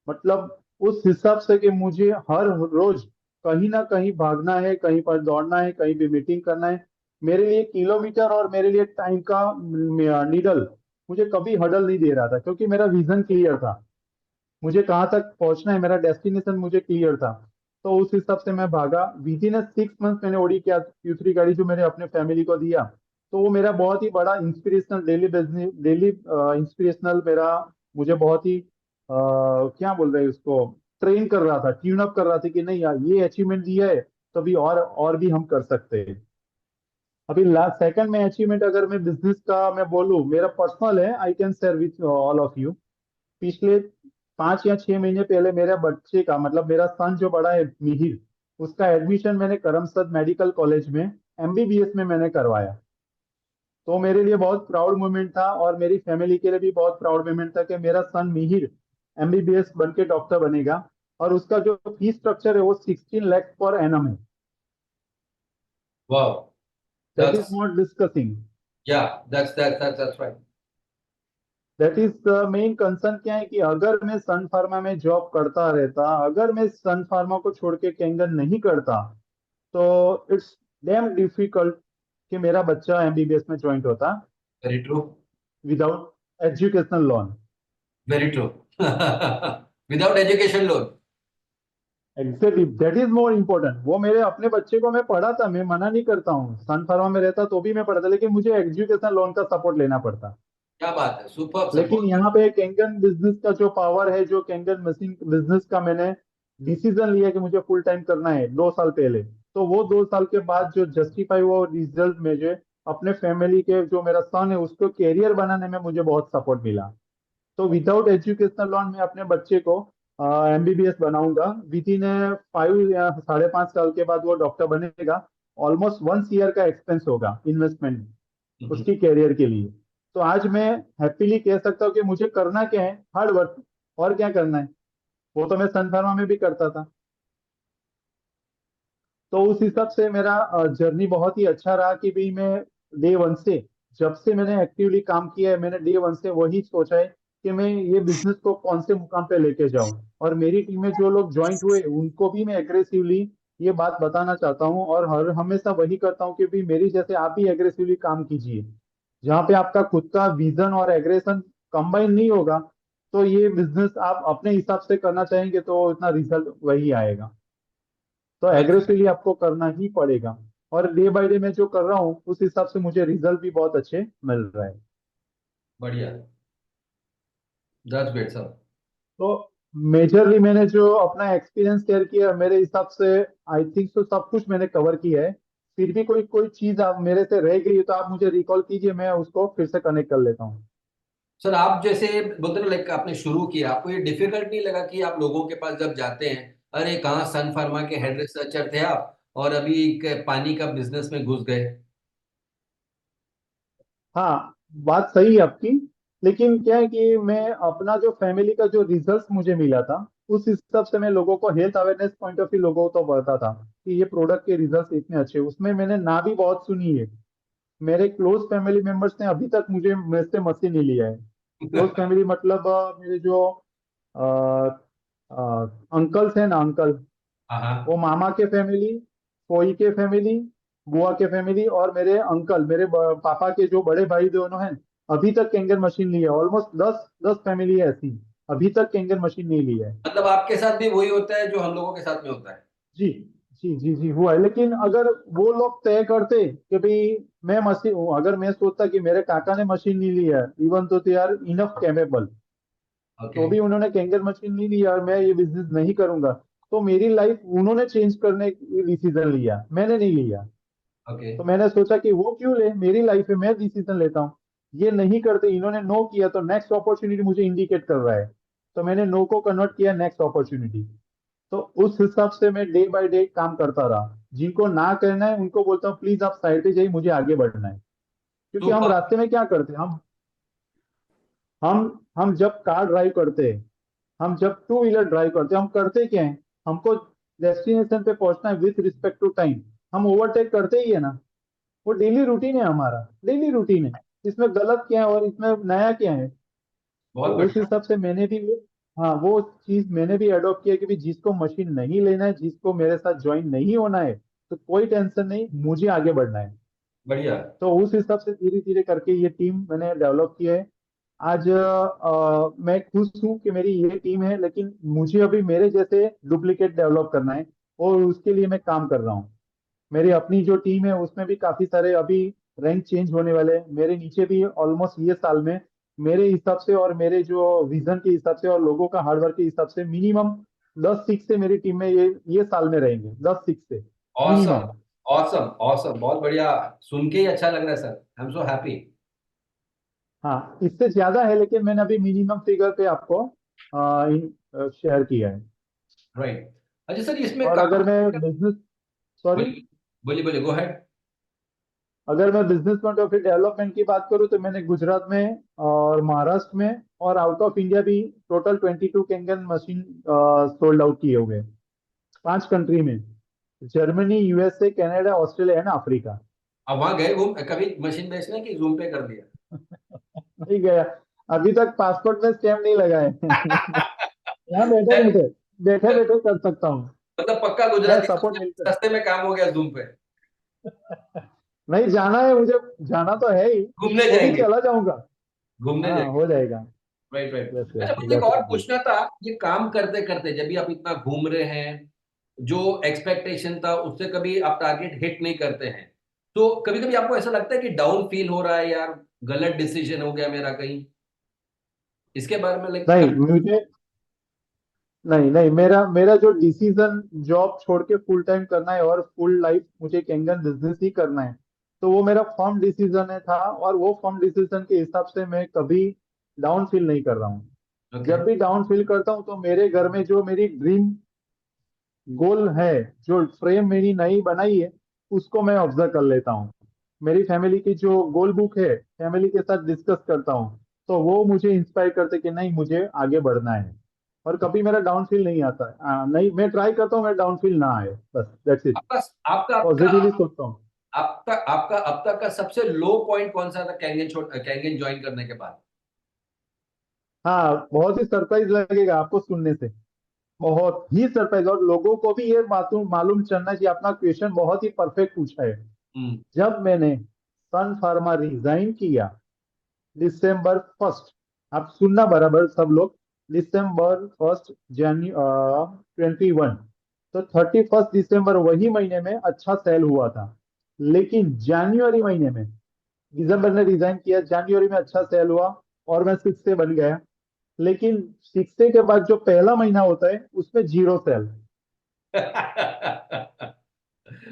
मतलब उस हिसाब से कि मुझे हर रोज कहीं ना कहीं भागना है, कहीं पर दौड़ना है, कहीं भी मीटिंग करना है। मेरे लिए किलोमीटर और मेरे लिए टाइम का नीडल मुझे कभी हडल नहीं दे रहा था, क्योंकि मेरा विजन क्लियर था, मुझे कहाँ तक पहुंचना है, मेरा डेस्टिनेशन मुझे क्लियर था। तो उस हिसाब से मैं भागा। विद इन 6 मंथ मैंने ओडी किया, Q3 गाड़ी जो मैंने अपने फैमिली को दिया। तो वो मेरा बहुत ही बड़ा inspirational daily business, daily inspirational मेरा, मुझे बहुत ही क्या बोल रहे हैं उसको, ट्रेन कर रहा था, ट्यून अप कर रहा था कि नहीं यार ये अचीवमेंट दिया है तो अभी और भी हम कर सकते हैं। अभी लास्ट सेकंड में अचीवमेंट अगर मैं बिजनेस का मैं बोलूँ, मेरा पर्सनल है, I can share with all of you. पिछले 5 या 6 महीने पहले मेरे बच्चे का, मतलब मेरा सन जो बड़ा है मिहिर, उसका एडमिशन मैंने करमसद मेडिकल कॉलेज में MBBS में मैंने करवाया। तो मेरे लिए बहुत प्राउड मोमेंट था और मेरी फैमिली के लिए भी बहुत प्राउड मोमेंट था कि मेरा सन मिहिर MBBS बन के डॉक्टर बनेगा। और उसका जो फीस स्ट्रक्चर है वो 16 लाख पर एनम है। Wow, that is that's not discussing. yeah, that's right. That is the main concern. क्या है कि अगर मैं सन फार्मा में जॉब करता रहता, अगर मैं सन फार्मा को छोड़ के कैंगन नहीं करता, तो इट्स डैम डिफिकल्ट कि मेरा बच्चा MBBS में ज्वाइन होता Very true. Without educational loan. Very true. Without education loan. Exactly, that is more important. वो मेरे अपने बच्चे को मैं पढ़ाता, मैं मना नहीं करता हूँ, सन फार्मा में रहता तो भी मैं पढ़ाता, लेकिन मुझे एजुकेशन लोन का सपोर्ट लेना पड़ता। क्या बात है, सुपर लेकिन सपोर्ट। यहाँ पे कैंगन बिजनेस का जो पावर है, जो कैंगन मशीन बिजनेस का मैंने डिसीजन लिया कि मुझे फुल टाइम करना है 2 साल पहले, तो वो 2 साल के बाद जो जस्टिफाई हुआ रिजल्ट में जो अपने फैमिली के, जो मेरा सन है उसको कैरियर बनाने में मुझे बहुत सपोर्ट मिला। तो विदाउट एजुकेशनल लोन मैं अपने बच्चे को MBBS बनाऊंगा। विद इन 5 या 5.5 साल के बाद वो डॉक्टर बनेगा। ऑलमोस्ट 1 ईयर का एक्सपेंस होगा इन्वेस्टमेंट उसकी कैरियर के लिए। तो आज मैं हैप्पीली कह सकता हूँ कि मुझे करना क्या है, हार्ड वर्क, और क्या करना है। वो तो मैं सन फार्मा में भी करता था। तो उस हिसाब से मेरा जर्नी बहुत ही अच्छा रहा कि भाई मैं डे 1 से, जब से मैंने एक्टिवली काम किया है, मैंने डे 1 से वही सोचा है कि मैं ये बिजनेस को कौन से मुकाम पे लेके जाऊं। और मेरी टीम में जो लोग ज्वाइंट हुए उनको भी मैं एग्रेसिवली ये बात बताना चाहता हूँ, और हर हमेशा वही करता हूँ कि भाई मेरी जैसे आप भी एग्रेसिवली काम कीजिए। जहाँ पे आपका खुद का विजन और एग्रेशन कंबाइन नहीं होगा, तो ये बिजनेस आप अपने हिसाब से करना चाहेंगे तो इतना रिजल्ट वही आएगा। तो एग्रेसिवली आपको करना ही पड़ेगा। और डे बाय डे मैं जो कर रहा हूँ उस हिसाब से मुझे रिजल्ट भी बहुत अच्छे मिल रहा है। बढ़िया। That's great sir. तो मेजरली मैंने जो अपना एक्सपीरियंस शेयर किया, मेरे हिसाब से आई थिंक तो सब कुछ मैंने कवर किया है। फिर भी कोई कोई चीज आप मेरे से रह गई है तो आप मुझे रिकॉल कीजिए, मैं उसको फिर से कनेक्ट कर लेता हूँ। सर आप जैसे बोलते ना, लाइक आपने शुरू किया, आपको ये डिफिकल्ट नहीं लगा कि आप लोगों के पास जब जाते हैं, अरे कहाँ सन फार्मा के हेड रिसर्चर थे आप और अभी पानी का बिजनेस में घुस गए? हाँ, बात सही है आपकी। लेकिन क्या है कि मैं अपना जो फैमिली का जो रिजल्ट मुझे मिला था उस हिसाब से मैं लोगों को health awareness point of view लोगों को तो बताता था कि ये प्रोडक्ट के रिजल्ट इतने अच्छे हैं। उसमें मैंने ना भी बहुत सुनी है। मेरे क्लोज फैमिली मेंबर्स ने अभी तक मुझे मेरे से मशीन नहीं लिया है। क्लोज फैमिली मतलब मेरे जो अंकल्स हैं ना, अंकल, हाँ हाँ। वो मामा के फैमिली, फोई के फैमिली, बुआ के फैमिली और मेरे अंकल, मेरे पापा के जो बड़े भाई दोनों हैं, अभी तक कैंगन मशीन ली है। ऑलमोस्ट 10 10 फैमिली है ऐसी, अभी तक कैंगन मशीन नहीं ली है। मतलब आपके साथ भी वही होता है जो हम लोगों के साथ में होता है। जी जी जी जी, हुआ है। लेकिन अगर वो लोग तय करते कि भाई मैं मशीन, अगर मैं सोचता कि मेरे काका ने मशीन नहीं ली है, even though they are enough capable, okay. तो भी उन्होंने कैंगर मशीन नहीं लिया और मैं ये बिजनेस नहीं करूंगा, तो मेरी लाइफ उन्होंने चेंज करने की डिसीजन लिया, मैंने नहीं लिया। ओके। तो मैंने सोचा कि वो क्यों ले, मेरी लाइफ है, मैं डिसीजन लेता हूँ। ये नहीं करते, इन्होंने नो किया, तो नेक्स्ट अपॉर्चुनिटी मुझे इंडिकेट कर रहा है, तो मैंने नो को कन्वर्ट किया नेक्स्ट अपॉर्चुनिटी। तो उस हिसाब से मैं डे बाय डे काम करता रहा। जिनको ना करना है उनको बोलता हूँ प्लीज आप साइड पे जाइए, मुझे आगे बढ़ना है। क्योंकि हम सुपर। रास्ते में क्या करते हैं, हम जब कार ड्राइव करते हैं, हम जब टू व्हीलर ड्राइव करते हैं, हम करते क्या है, हमको डेस्टिनेशन पे पहुंचना है विथ रिस्पेक्ट टू टाइम, हम ओवरटेक करते ही है ना। वो डेली रूटीन है, हमारा डेली रूटीन है। इसमें गलत क्या है और इसमें नया क्या है। तो बहुत उस बढ़िया। हिसाब से मैंने भी, हाँ वो चीज मैंने भी अडॉप्ट किया कि भी जिसको मशीन नहीं लेना है, जिसको मेरे साथ ज्वाइन नहीं होना है, तो कोई टेंशन नहीं, मुझे आगे बढ़ना है। बढ़िया। तो उस हिसाब से धीरे धीरे करके ये टीम मैंने डेवलप की है। आज मैं खुश हूँ कि मेरी ये टीम है, लेकिन मुझे अभी मेरे जैसे डुप्लीकेट डेवलप करना है और उसके लिए मैं काम कर रहा हूँ। मेरी अपनी जो टीम है उसमें भी काफी सारे अभी रैंक चेंज होने वाले हैं मेरे नीचे भी, ऑलमोस्ट ये साल में मेरे हिसाब से और मेरे जो विजन के हिसाब से और लोगों का हार्डवर्क के हिसाब से मिनिमम 10 सिख से मेरी टीम में ये साल में रहेंगे, 10 सिख से ऑसम। मिनिमम। ऑसम ऑसम, बहुत बढ़िया। सुन के ही अच्छा लग रहा है sir, I am so happy. हाँ इससे ज्यादा है, लेकिन मैंने अभी मिनिमम फिगर पे आपको शेयर किया है। राइट। अच्छा सर, इसमें और अगर काम। मैं बिजनेस, सॉरी, बोलिए बोलिए बोलिए, गो हेड। अगर मैं business point of view development की बात करूँ तो मैंने गुजरात में और महाराष्ट्र में और आउट ऑफ इंडिया भी total 22 Kangen machine sold out किए हुए हैं, 5 कंट्री में, Germany, USA, Canada, Australia and Africa. अब वहां गए घूम कभी मशीन बेचने की, जूम पे कर दिया? नहीं गया, अभी तक पासपोर्ट में स्टैम्प नहीं लगा है। यहाँ बैठे बैठे, बैठे बैठे कर सकता हूँ, मतलब पक्का मैं गुजराती सपोर्ट सस्ते मिलकर। सस्ते में काम हो गया जूम पे। नहीं जाना है मुझे, जाना तो है ही, घूमने वो भी जाएंगे। चला जाऊंगा। घूमने हाँ जाएंगे। हो जाएगा। Right right. यस अच्छा, यस, मुझे एक और डेफिनेटली। पूछना था। ये काम करते करते जब भी आप इतना घूम रहे हैं, जो एक्सपेक्टेशन था उससे कभी आप टारगेट हिट नहीं करते हैं, तो कभी कभी आपको ऐसा लगता है कि डाउन फील हो रहा है, यार गलत डिसीजन हो गया मेरा कहीं? इसके बारे में लाइक नहीं मुझे, नहीं नहीं, मेरा मेरा जो डिसीजन जॉब छोड़ के फुल टाइम करना है और फुल लाइफ मुझे कैंगन बिजनेस ही करना है, तो वो मेरा फर्म डिसीजन है था, और वो फर्म डिसीजन के हिसाब से मैं कभी डाउन फील नहीं कर रहा हूँ। ओके। जब भी डाउन फील करता हूँ तो मेरे घर में जो मेरी ड्रीम गोल है, जो फ्रेम मेरी नई बनाई है, उसको मैं ऑब्जर्व कर लेता हूँ। मेरी फैमिली की जो गोल बुक है, फैमिली के साथ डिस्कस करता हूँ, तो वो मुझे इंस्पायर करते कि नहीं मुझे आगे बढ़ना है। और कभी मेरा डाउन फील नहीं आता है, नहीं, मैं ट्राई करता हूँ मेरा डाउन फील ना आए, बस दैट्स इट। आपका आपका आपका पॉजिटिवली सोचता हूँ। आपका आपका अब तक का सबसे लो पॉइंट कौन सा था कैंगन ज्वाइन करने के बाद? हाँ बहुत ही सरप्राइज लगेगा आपको सुनने से, बहुत ही सरप्राइज, और लोगों को भी ये मालूम मालूम चलना चाहिए। अपना क्वेश्चन बहुत ही परफेक्ट पूछा है। हम्म। जब मैंने सन फार्मा रिजाइन किया December 1, आप सुनना बराबर सब लोग, December 1 2021, तो 31 दिसंबर वही महीने में अच्छा सेल हुआ था। लेकिन जनवरी महीने में, दिसंबर ने रिजाइन किया, जनवरी में अच्छा सेल हुआ और मैं 6 बन गया। लेकिन 6 के बाद जो पहला महीना होता है उसमें जीरो सेल।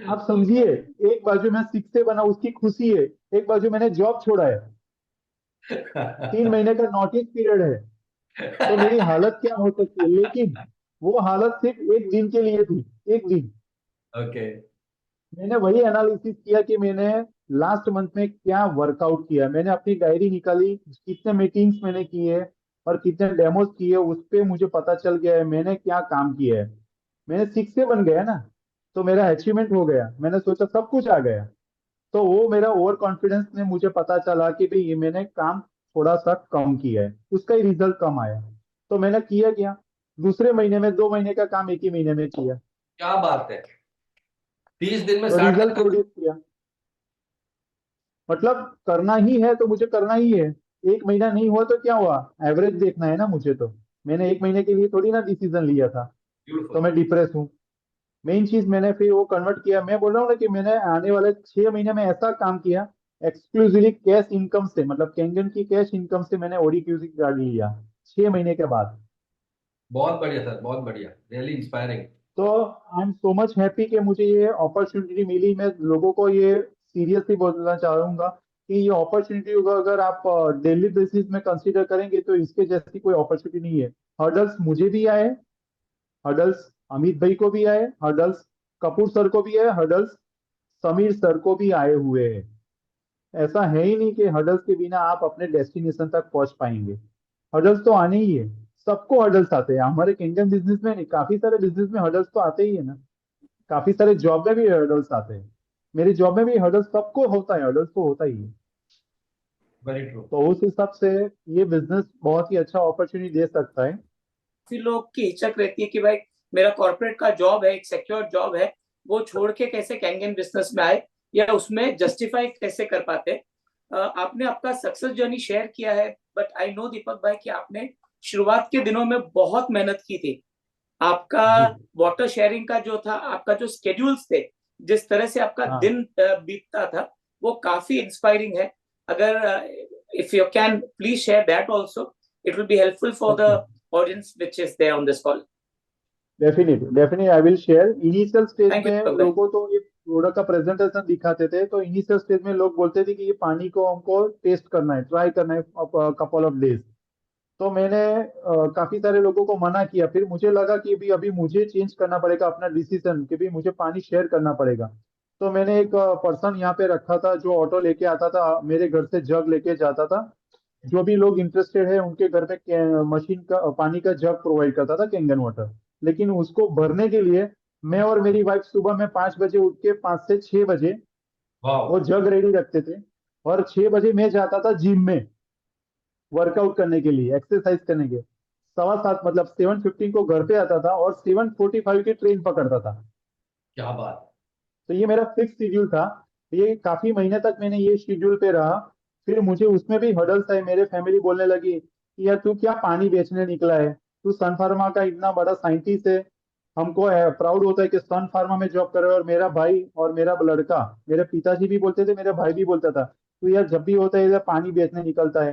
आप समझिए, एक बाजू मैं 6 बना उसकी खुशी है, एक बाजू मैंने जॉब छोड़ा है, 3 महीने का नोटिस पीरियड है, तो मेरी हालत क्या हो सकती है। लेकिन वो हालत सिर्फ एक दिन के लिए थी, एक दिन। ओके। मैंने वही एनालिसिस किया कि मैंने लास्ट मंथ में क्या वर्कआउट किया, मैंने अपनी डायरी निकाली, कितने मीटिंग्स मैंने किए और कितने डेमोज किए, उस पे मुझे पता चल गया है मैंने क्या काम किया है। मैंने 6 बन गया ना, तो मेरा अचीवमेंट हो गया, मैंने सोचा सब कुछ आ गया। तो वो मेरा ओवर कॉन्फिडेंस ने मुझे पता चला कि भाई ये मैंने काम थोड़ा सा कम किया है, उसका ही रिजल्ट कम आया। तो मैंने किया क्या, दूसरे महीने में 2 महीने का काम एक ही महीने में किया। क्या बात है, 30 दिन में तो 60 दिन रिजल्ट का। प्रोड्यूस किया। मतलब करना ही है तो मुझे करना ही है। एक महीना नहीं हुआ तो क्या हुआ, एवरेज देखना है ना मुझे तो। मैंने एक महीने के लिए थोड़ी ना डिसीजन लिया था। तो ब्यूटीफुल। मैं डिप्रेस हूँ। मेन चीज मैंने फिर वो कन्वर्ट किया। मैं बोल रहा हूँ ना कि मैंने आने वाले 6 महीने में ऐसा काम किया, एक्सक्लूसिवली कैश इनकम से, मतलब कैंगन की कैश इनकम से मैंने ओडी क्यूसी गाड़ी लिया 6 महीने के बाद। बहुत बढ़िया सर, बहुत बढ़िया, रियली इंस्पायरिंग। तो I am so much happy कि मुझे ये अपॉर्चुनिटी मिली। मैं लोगों को ये सीरियसली बोलना चाहूंगा कि ये अपॉर्चुनिटी को अगर आप डेली बेसिस में कंसीडर करेंगे तो इसके जैसी कोई अपॉर्चुनिटी नहीं है। हर्डल्स मुझे भी आए, हर्डल्स अमित भाई को भी आए, हर्डल्स कपूर सर को भी आए, हर्डल्स समीर सर को भी आए हुए हैं। ऐसा है ही नहीं कि हर्डल्स के बिना आप अपने डेस्टिनेशन तक पहुंच पाएंगे। हर्डल्स तो आने ही है। सबको हर्डल्स आते हैं। हमारे किंगडम बिजनेस में नहीं, काफी सारे बिजनेस में हर्डल्स तो आते ही है ना। काफी सारे जॉब में भी हर्डल्स आते हैं। मेरी जॉब में भी हर्डल्स सबको होता है, हर्डल्स तो होता ही है। Very true. तो उस हिसाब से ये बिजनेस बहुत ही अच्छा अपॉर्चुनिटी दे सकता है। काफी लोग की हिचक रहती है कि भाई मेरा कॉर्पोरेट का जॉब है, एक सिक्योर जॉब है, वो छोड़ के कैसे कैंगन बिजनेस में आए या उसमें जस्टिफाई कैसे कर पाते। आपने आपका सक्सेस जर्नी शेयर किया है, बट आई नो दीपक भाई कि आपने शुरुआत के दिनों में बहुत मेहनत की थी। आपका जी। वाटर शेयरिंग का जो था, आपका जो स्केड्यूल्स थे, जिस तरह से आपका हाँ। दिन बीतता था, वो काफी इंस्पायरिंग है। अगर if you can please share that also, it will be helpful for the okay. audience which is there on this call. Definitely definitely I will share. Initial stage Thank you, में Deepak bhai. लोगों को ये product का presentation दिखाते थे, तो initial stage में लोग बोलते थे कि ये पानी को हमको टेस्ट करना है, ट्राई करना है कपल ऑफ डेज। तो मैंने काफी सारे लोगों को मना किया। फिर मुझे लगा कि भी अभी मुझे चेंज करना पड़ेगा अपना डिसीजन, कि भी मुझे पानी शेयर करना पड़ेगा। तो मैंने एक पर्सन यहाँ पे रखा था जो ऑटो लेके आता था, मेरे घर से जग लेके जाता था। जो भी लोग इंटरेस्टेड है उनके घर पे मशीन का पानी का जग प्रोवाइड करता था, कैंगन वाटर। लेकिन उसको भरने के लिए मैं और मेरी वाइफ सुबह में 5 बजे उठ के, 5 से 6 बजे वाह। वो जग रेडी रखते थे। और 6 बजे मैं जाता था जिम में वर्कआउट करने के लिए, एक्सरसाइज करने के। 7:15 मतलब 7:15 को घर पे आता था और 7:45 की ट्रेन पकड़ता था। क्या बात। तो ये मेरा फिक्स शेड्यूल था। ये काफी महीने तक मैंने ये शेड्यूल पे रहा। फिर मुझे उसमें भी हडल्स है। मेरे फैमिली बोलने लगी कि यार तू क्या पानी बेचने निकला है, तू सन फार्मा का इतना बड़ा साइंटिस्ट है। हमको प्राउड होता है कि सन फार्मा में जॉब कर रहे हो। और मेरा भाई और मेरा लड़का, मेरे पिताजी भी बोलते थे, मेरा भाई भी बोलता था, तू यार जब भी होता है इधर पानी बेचने निकलता है।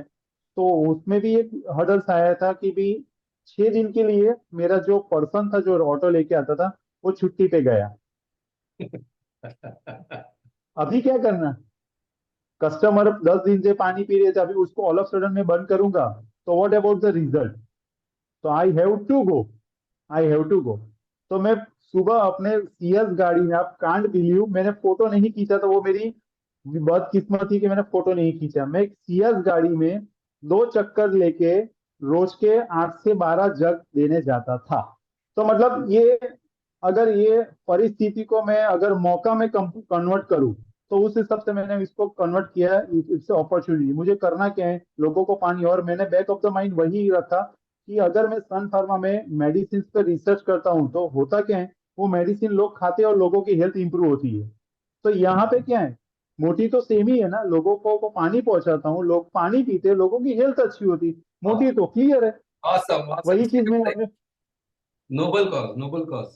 तो उसमें भी एक हडल्स आया था कि भी 6 दिन के लिए मेरा जो पर्सन था जो ऑटो लेके आता था वो छुट्टी पे गया। अभी क्या करना, कस्टमर 10 दिन से पानी पी रहे थे, अभी उसको ऑल ऑफ सडन में बंद करूंगा तो व्हाट अबाउट द रिजल्ट। तो I have to go, I have to go. तो मैं सुबह अपने सीएस गाड़ी में, आप कांट बिलीव, मैंने फोटो नहीं खींचा था, वो मेरी बदकिस्मत थी कि मैंने फोटो नहीं खींचा। मैं सीएस गाड़ी में 2 चक्कर लेके रोज के 8 से 12 जग देने जाता था। तो मतलब ये, अगर ये परिस्थिति को मैं अगर मौका में कन्वर्ट करूँ तो उस हिसाब से मैंने इसको कन्वर्ट किया। इट्स अपॉर्चुनिटी, मुझे करना क्या है, लोगों को पानी। और मैंने बैक ऑफ द माइंड वही रखा कि अगर मैं सन फार्मा में मेडिसिन पे रिसर्च करता हूँ तो होता क्या है, वो मेडिसिन लोग खाते हैं और लोगों की हेल्थ इंप्रूव होती है। तो यहाँ पे क्या है, मोटिव तो सेम ही है ना, लोगों को पानी पहुंचाता हूँ, लोग पानी पीते हैं, लोगों की हेल्थ अच्छी होती। मोटिव तो क्लियर है। awesome, awesome. वही चीज मैं अपने, नोबल कॉज, नोबल कॉज।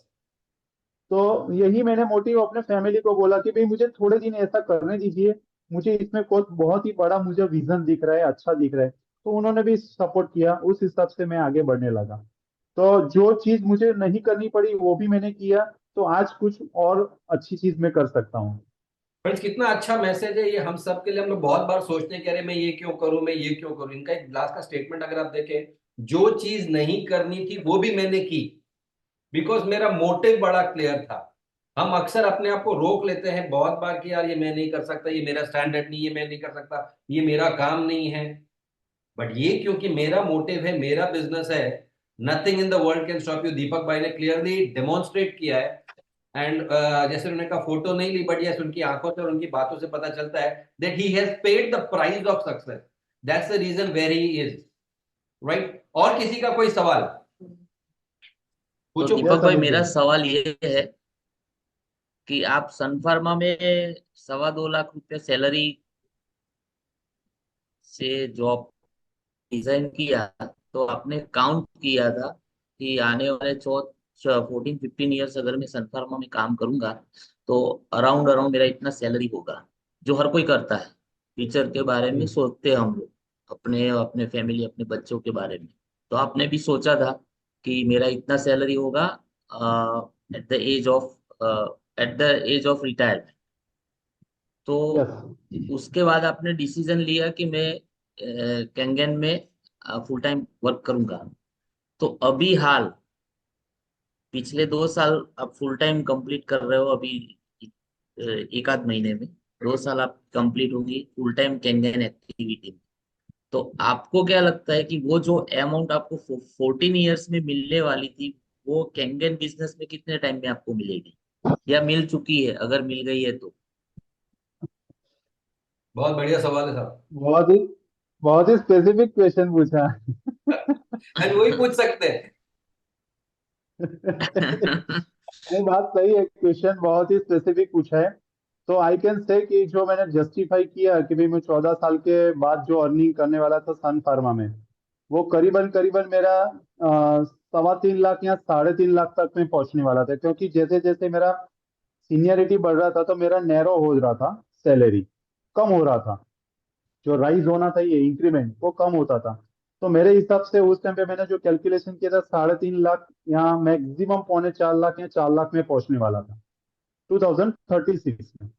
तो यही मैंने मोटिव अपने फैमिली को बोला कि भाई मुझे थोड़े दिन ऐसा करने दीजिए, मुझे इसमें कोई बहुत ही बड़ा मुझे विजन दिख रहा है, अच्छा दिख रहा है। तो उन्होंने भी सपोर्ट किया, उस हिसाब से मैं आगे बढ़ने लगा। तो जो चीज मुझे नहीं करनी पड़ी वो भी मैंने किया। तो आज कुछ और अच्छी चीज मैं कर सकता हूँ। फ्रेंड्स, कितना अच्छा मैसेज है ये हम सब के लिए। हम लोग बहुत बार सोचते हैं कि अरे मैं ये क्यों करूं, मैं ये क्यों करूं। इनका एक लास्ट का स्टेटमेंट अगर आप देखें, जो चीज नहीं करनी थी वो भी मैंने की, बिकॉज मेरा मोटिव बड़ा क्लियर था। हम अक्सर अपने आप को रोक लेते हैं बहुत बार कि यार ये मैं नहीं कर सकता, ये मेरा स्टैंडर्ड नहीं है, मैं नहीं कर सकता, ये मेरा काम नहीं है। बट ये क्योंकि मेरा मोटिव है, मेरा बिजनेस है, nothing in the world can stop you. Deepak भाई ने क्लियरली डेमोन्स्ट्रेट किया है। एंड जैसे उन्होंने कहा, फोटो नहीं ली, बट यस, उनकी आंखों से और उनकी बातों से पता चलता है that he has paid the price of success. That's the reason where he is, right. और किसी का कोई सवाल तो पूछो। दीपक यस भाई अमित मेरा भाई। सवाल ये है कि आप सन फार्मा में 2.25 लाख सैलरी से जॉब डिजाइन किया, तो आपने काउंट किया था कि आने वाले 14-15 ईयर्स अगर मैं सन फार्मा में काम करूंगा तो अराउंड अराउंड मेरा इतना सैलरी होगा, जो हर कोई करता है। फ्यूचर के बारे में सोचते हैं हम लोग, अपने अपने फैमिली अपने बच्चों के बारे में। तो आपने भी सोचा था कि मेरा इतना सैलरी होगा at the age of at the age of retirement. Yes. तो उसके बाद आपने डिसीजन लिया कि मैं कैंगन में फुल टाइम वर्क करूंगा। तो अभी हाल पिछले 2 साल आप फुल टाइम कंप्लीट कर रहे हो अभी, एक आध महीने में 2 साल आप कंप्लीट होंगी फुल टाइम कैंगन एक्टिविटी में। तो आपको क्या लगता है कि वो जो अमाउंट आपको 14 ईयर्स में मिलने वाली थी, वो कैंगन बिजनेस में कितने टाइम में आपको मिलेगी, या मिल चुकी है, अगर मिल गई है तो? बहुत बढ़िया सवाल है साहब। बहुत ही बहुत ही स्पेसिफिक क्वेश्चन पूछा। एंड वही पूछ सकते हैं। नहीं, बात सही है, क्वेश्चन बहुत ही स्पेसिफिक पूछा है। तो आई कैन से कि जो मैंने जस्टिफाई किया कि भाई मैं 14 साल के बाद जो अर्निंग करने वाला था सन फार्मा में, वो करीबन करीबन मेरा 3.25 लाख या 3.5 लाख तक में पहुंचने वाला था, क्योंकि जैसे जैसे मेरा सीनियरिटी बढ़ रहा था तो मेरा नैरो हो रहा था, सैलरी कम हो रहा था, जो राइज होना था ये इंक्रीमेंट वो कम होता था। तो मेरे हिसाब से उस टाइम पे मैंने जो कैलकुलेशन किया था 3.5 लाख या मैक्सिमम 3.25 लाख या 4 लाख में पहुंचने वाला था 2036 में।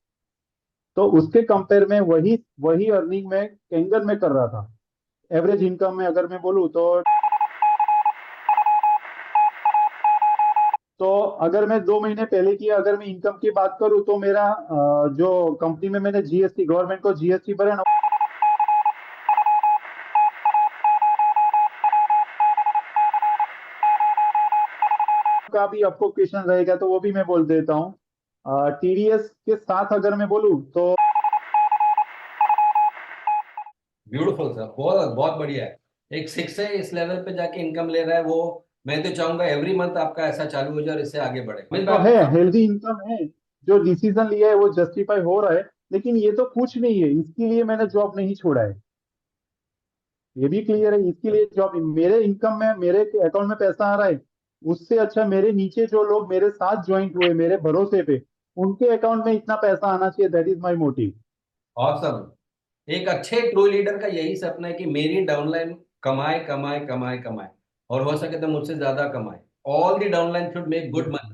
तो उसके कंपेयर में वही वही अर्निंग में कैंगन में कर रहा था। एवरेज इनकम में अगर मैं बोलूँ तो अगर मैं 2 महीने पहले की अगर मैं इनकम की बात करूँ तो मेरा जो कंपनी में मैंने जीएसटी गवर्नमेंट को जीएसटी भरा ना, का भी आपको क्वेश्चन रहेगा तो वो भी मैं बोल देता हूँ। टीडीएस के साथ अगर मैं बोलूँ तो ब्यूटीफुल सर, बहुत बहुत बढ़िया है। एक सिक्स है, इस लेवल पे जाके इनकम ले रहा है वो। मैं तो चाहूंगा एवरी मंथ आपका ऐसा चालू हो जाए और इससे आगे बढ़े। मैं तो है, आपको हेल्दी इनकम है, जो डिसीजन लिया है वो जस्टिफाई हो रहा है। लेकिन ये तो कुछ नहीं है, इसके लिए मैंने जॉब नहीं छोड़ा है, ये भी क्लियर है। इसके लिए जॉब, मेरे इनकम में मेरे अकाउंट में पैसा आ रहा है, उससे अच्छा मेरे नीचे जो लोग मेरे साथ ज्वाइंट हुए मेरे भरोसे पे, उनके अकाउंट में इतना पैसा आना चाहिए। That is my motive. Awesome. एक अच्छे ट्रू लीडर का यही सपना है कि मेरी डाउनलाइन कमाए कमाए कमाए कमाए, और हो सके तो मुझसे ज्यादा कमाए। All the downline should make good money.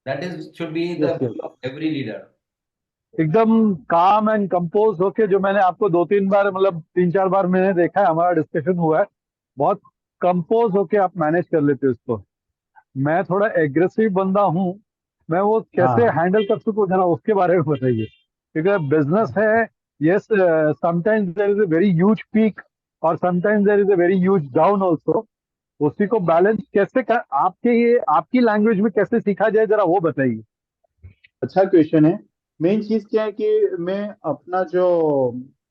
That is should be the yes yes. Goal of every leader. एकदम काम एंड कंपोज होके, जो मैंने आपको 2-3 बार मतलब 3-4 बार मैंने देखा है, हमारा डिस्कशन हुआ है, बहुत कंपोज होके आप मैनेज कर लेते हो उसको। मैं थोड़ा एग्रेसिव बंदा हूँ, मैं वो कैसे हाँ। हैंडल कर सकूँ जरा उसके बारे में बताइए, क्योंकि बिजनेस है। Yes, sometimes there is a very huge peak और sometimes there is a very huge down also. उसी को बैलेंस कैसे कर, आपके ये आपकी लैंग्वेज में कैसे सीखा जाए, जरा वो बताइए। अच्छा क्वेश्चन है। मेन चीज क्या है कि मैं अपना जो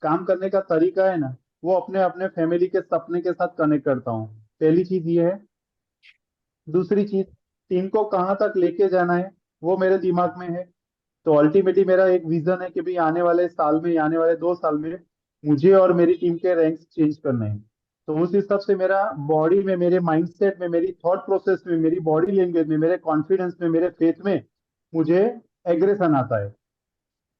काम करने का तरीका है ना, वो अपने अपने फैमिली के सपने के साथ कनेक्ट करता हूँ। पहली चीज ये है। दूसरी चीज, टीम को कहाँ तक लेके जाना है वो मेरे दिमाग में है। तो अल्टीमेटली मेरा एक विजन है कि भाई आने वाले साल में या आने वाले 2 साल में मुझे और मेरी टीम के रैंक्स चेंज करने हैं। तो उस हिसाब से मेरा बॉडी में, मेरे माइंडसेट में, मेरी थॉट प्रोसेस में, मेरी बॉडी लैंग्वेज में, मेरे कॉन्फिडेंस में, मेरे फेथ में मुझे एग्रेशन आता है।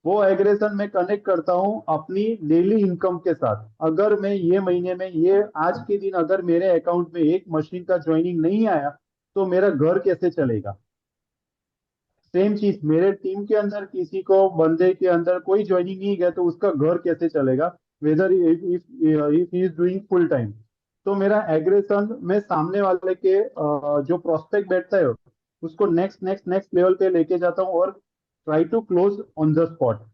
वो एग्रेशन में कनेक्ट करता हूँ अपनी डेली इनकम के साथ। अगर मैं ये महीने में, ये आज के दिन अगर मेरे अकाउंट में एक मशीन का ज्वाइनिंग नहीं आया तो मेरा घर कैसे चलेगा। सेम चीज, मेरे टीम के अंदर किसी को, बंदे के अंदर कोई ज्वाइनिंग नहीं गया तो उसका घर कैसे चलेगा, whether if if he is doing full time. तो मेरा एग्रेशन में सामने वाले के जो प्रोस्पेक्ट बैठता है उसको नेक्स्ट नेक्स्ट नेक्स्ट लेवल पे लेके जाता हूँ और try to close on the spot.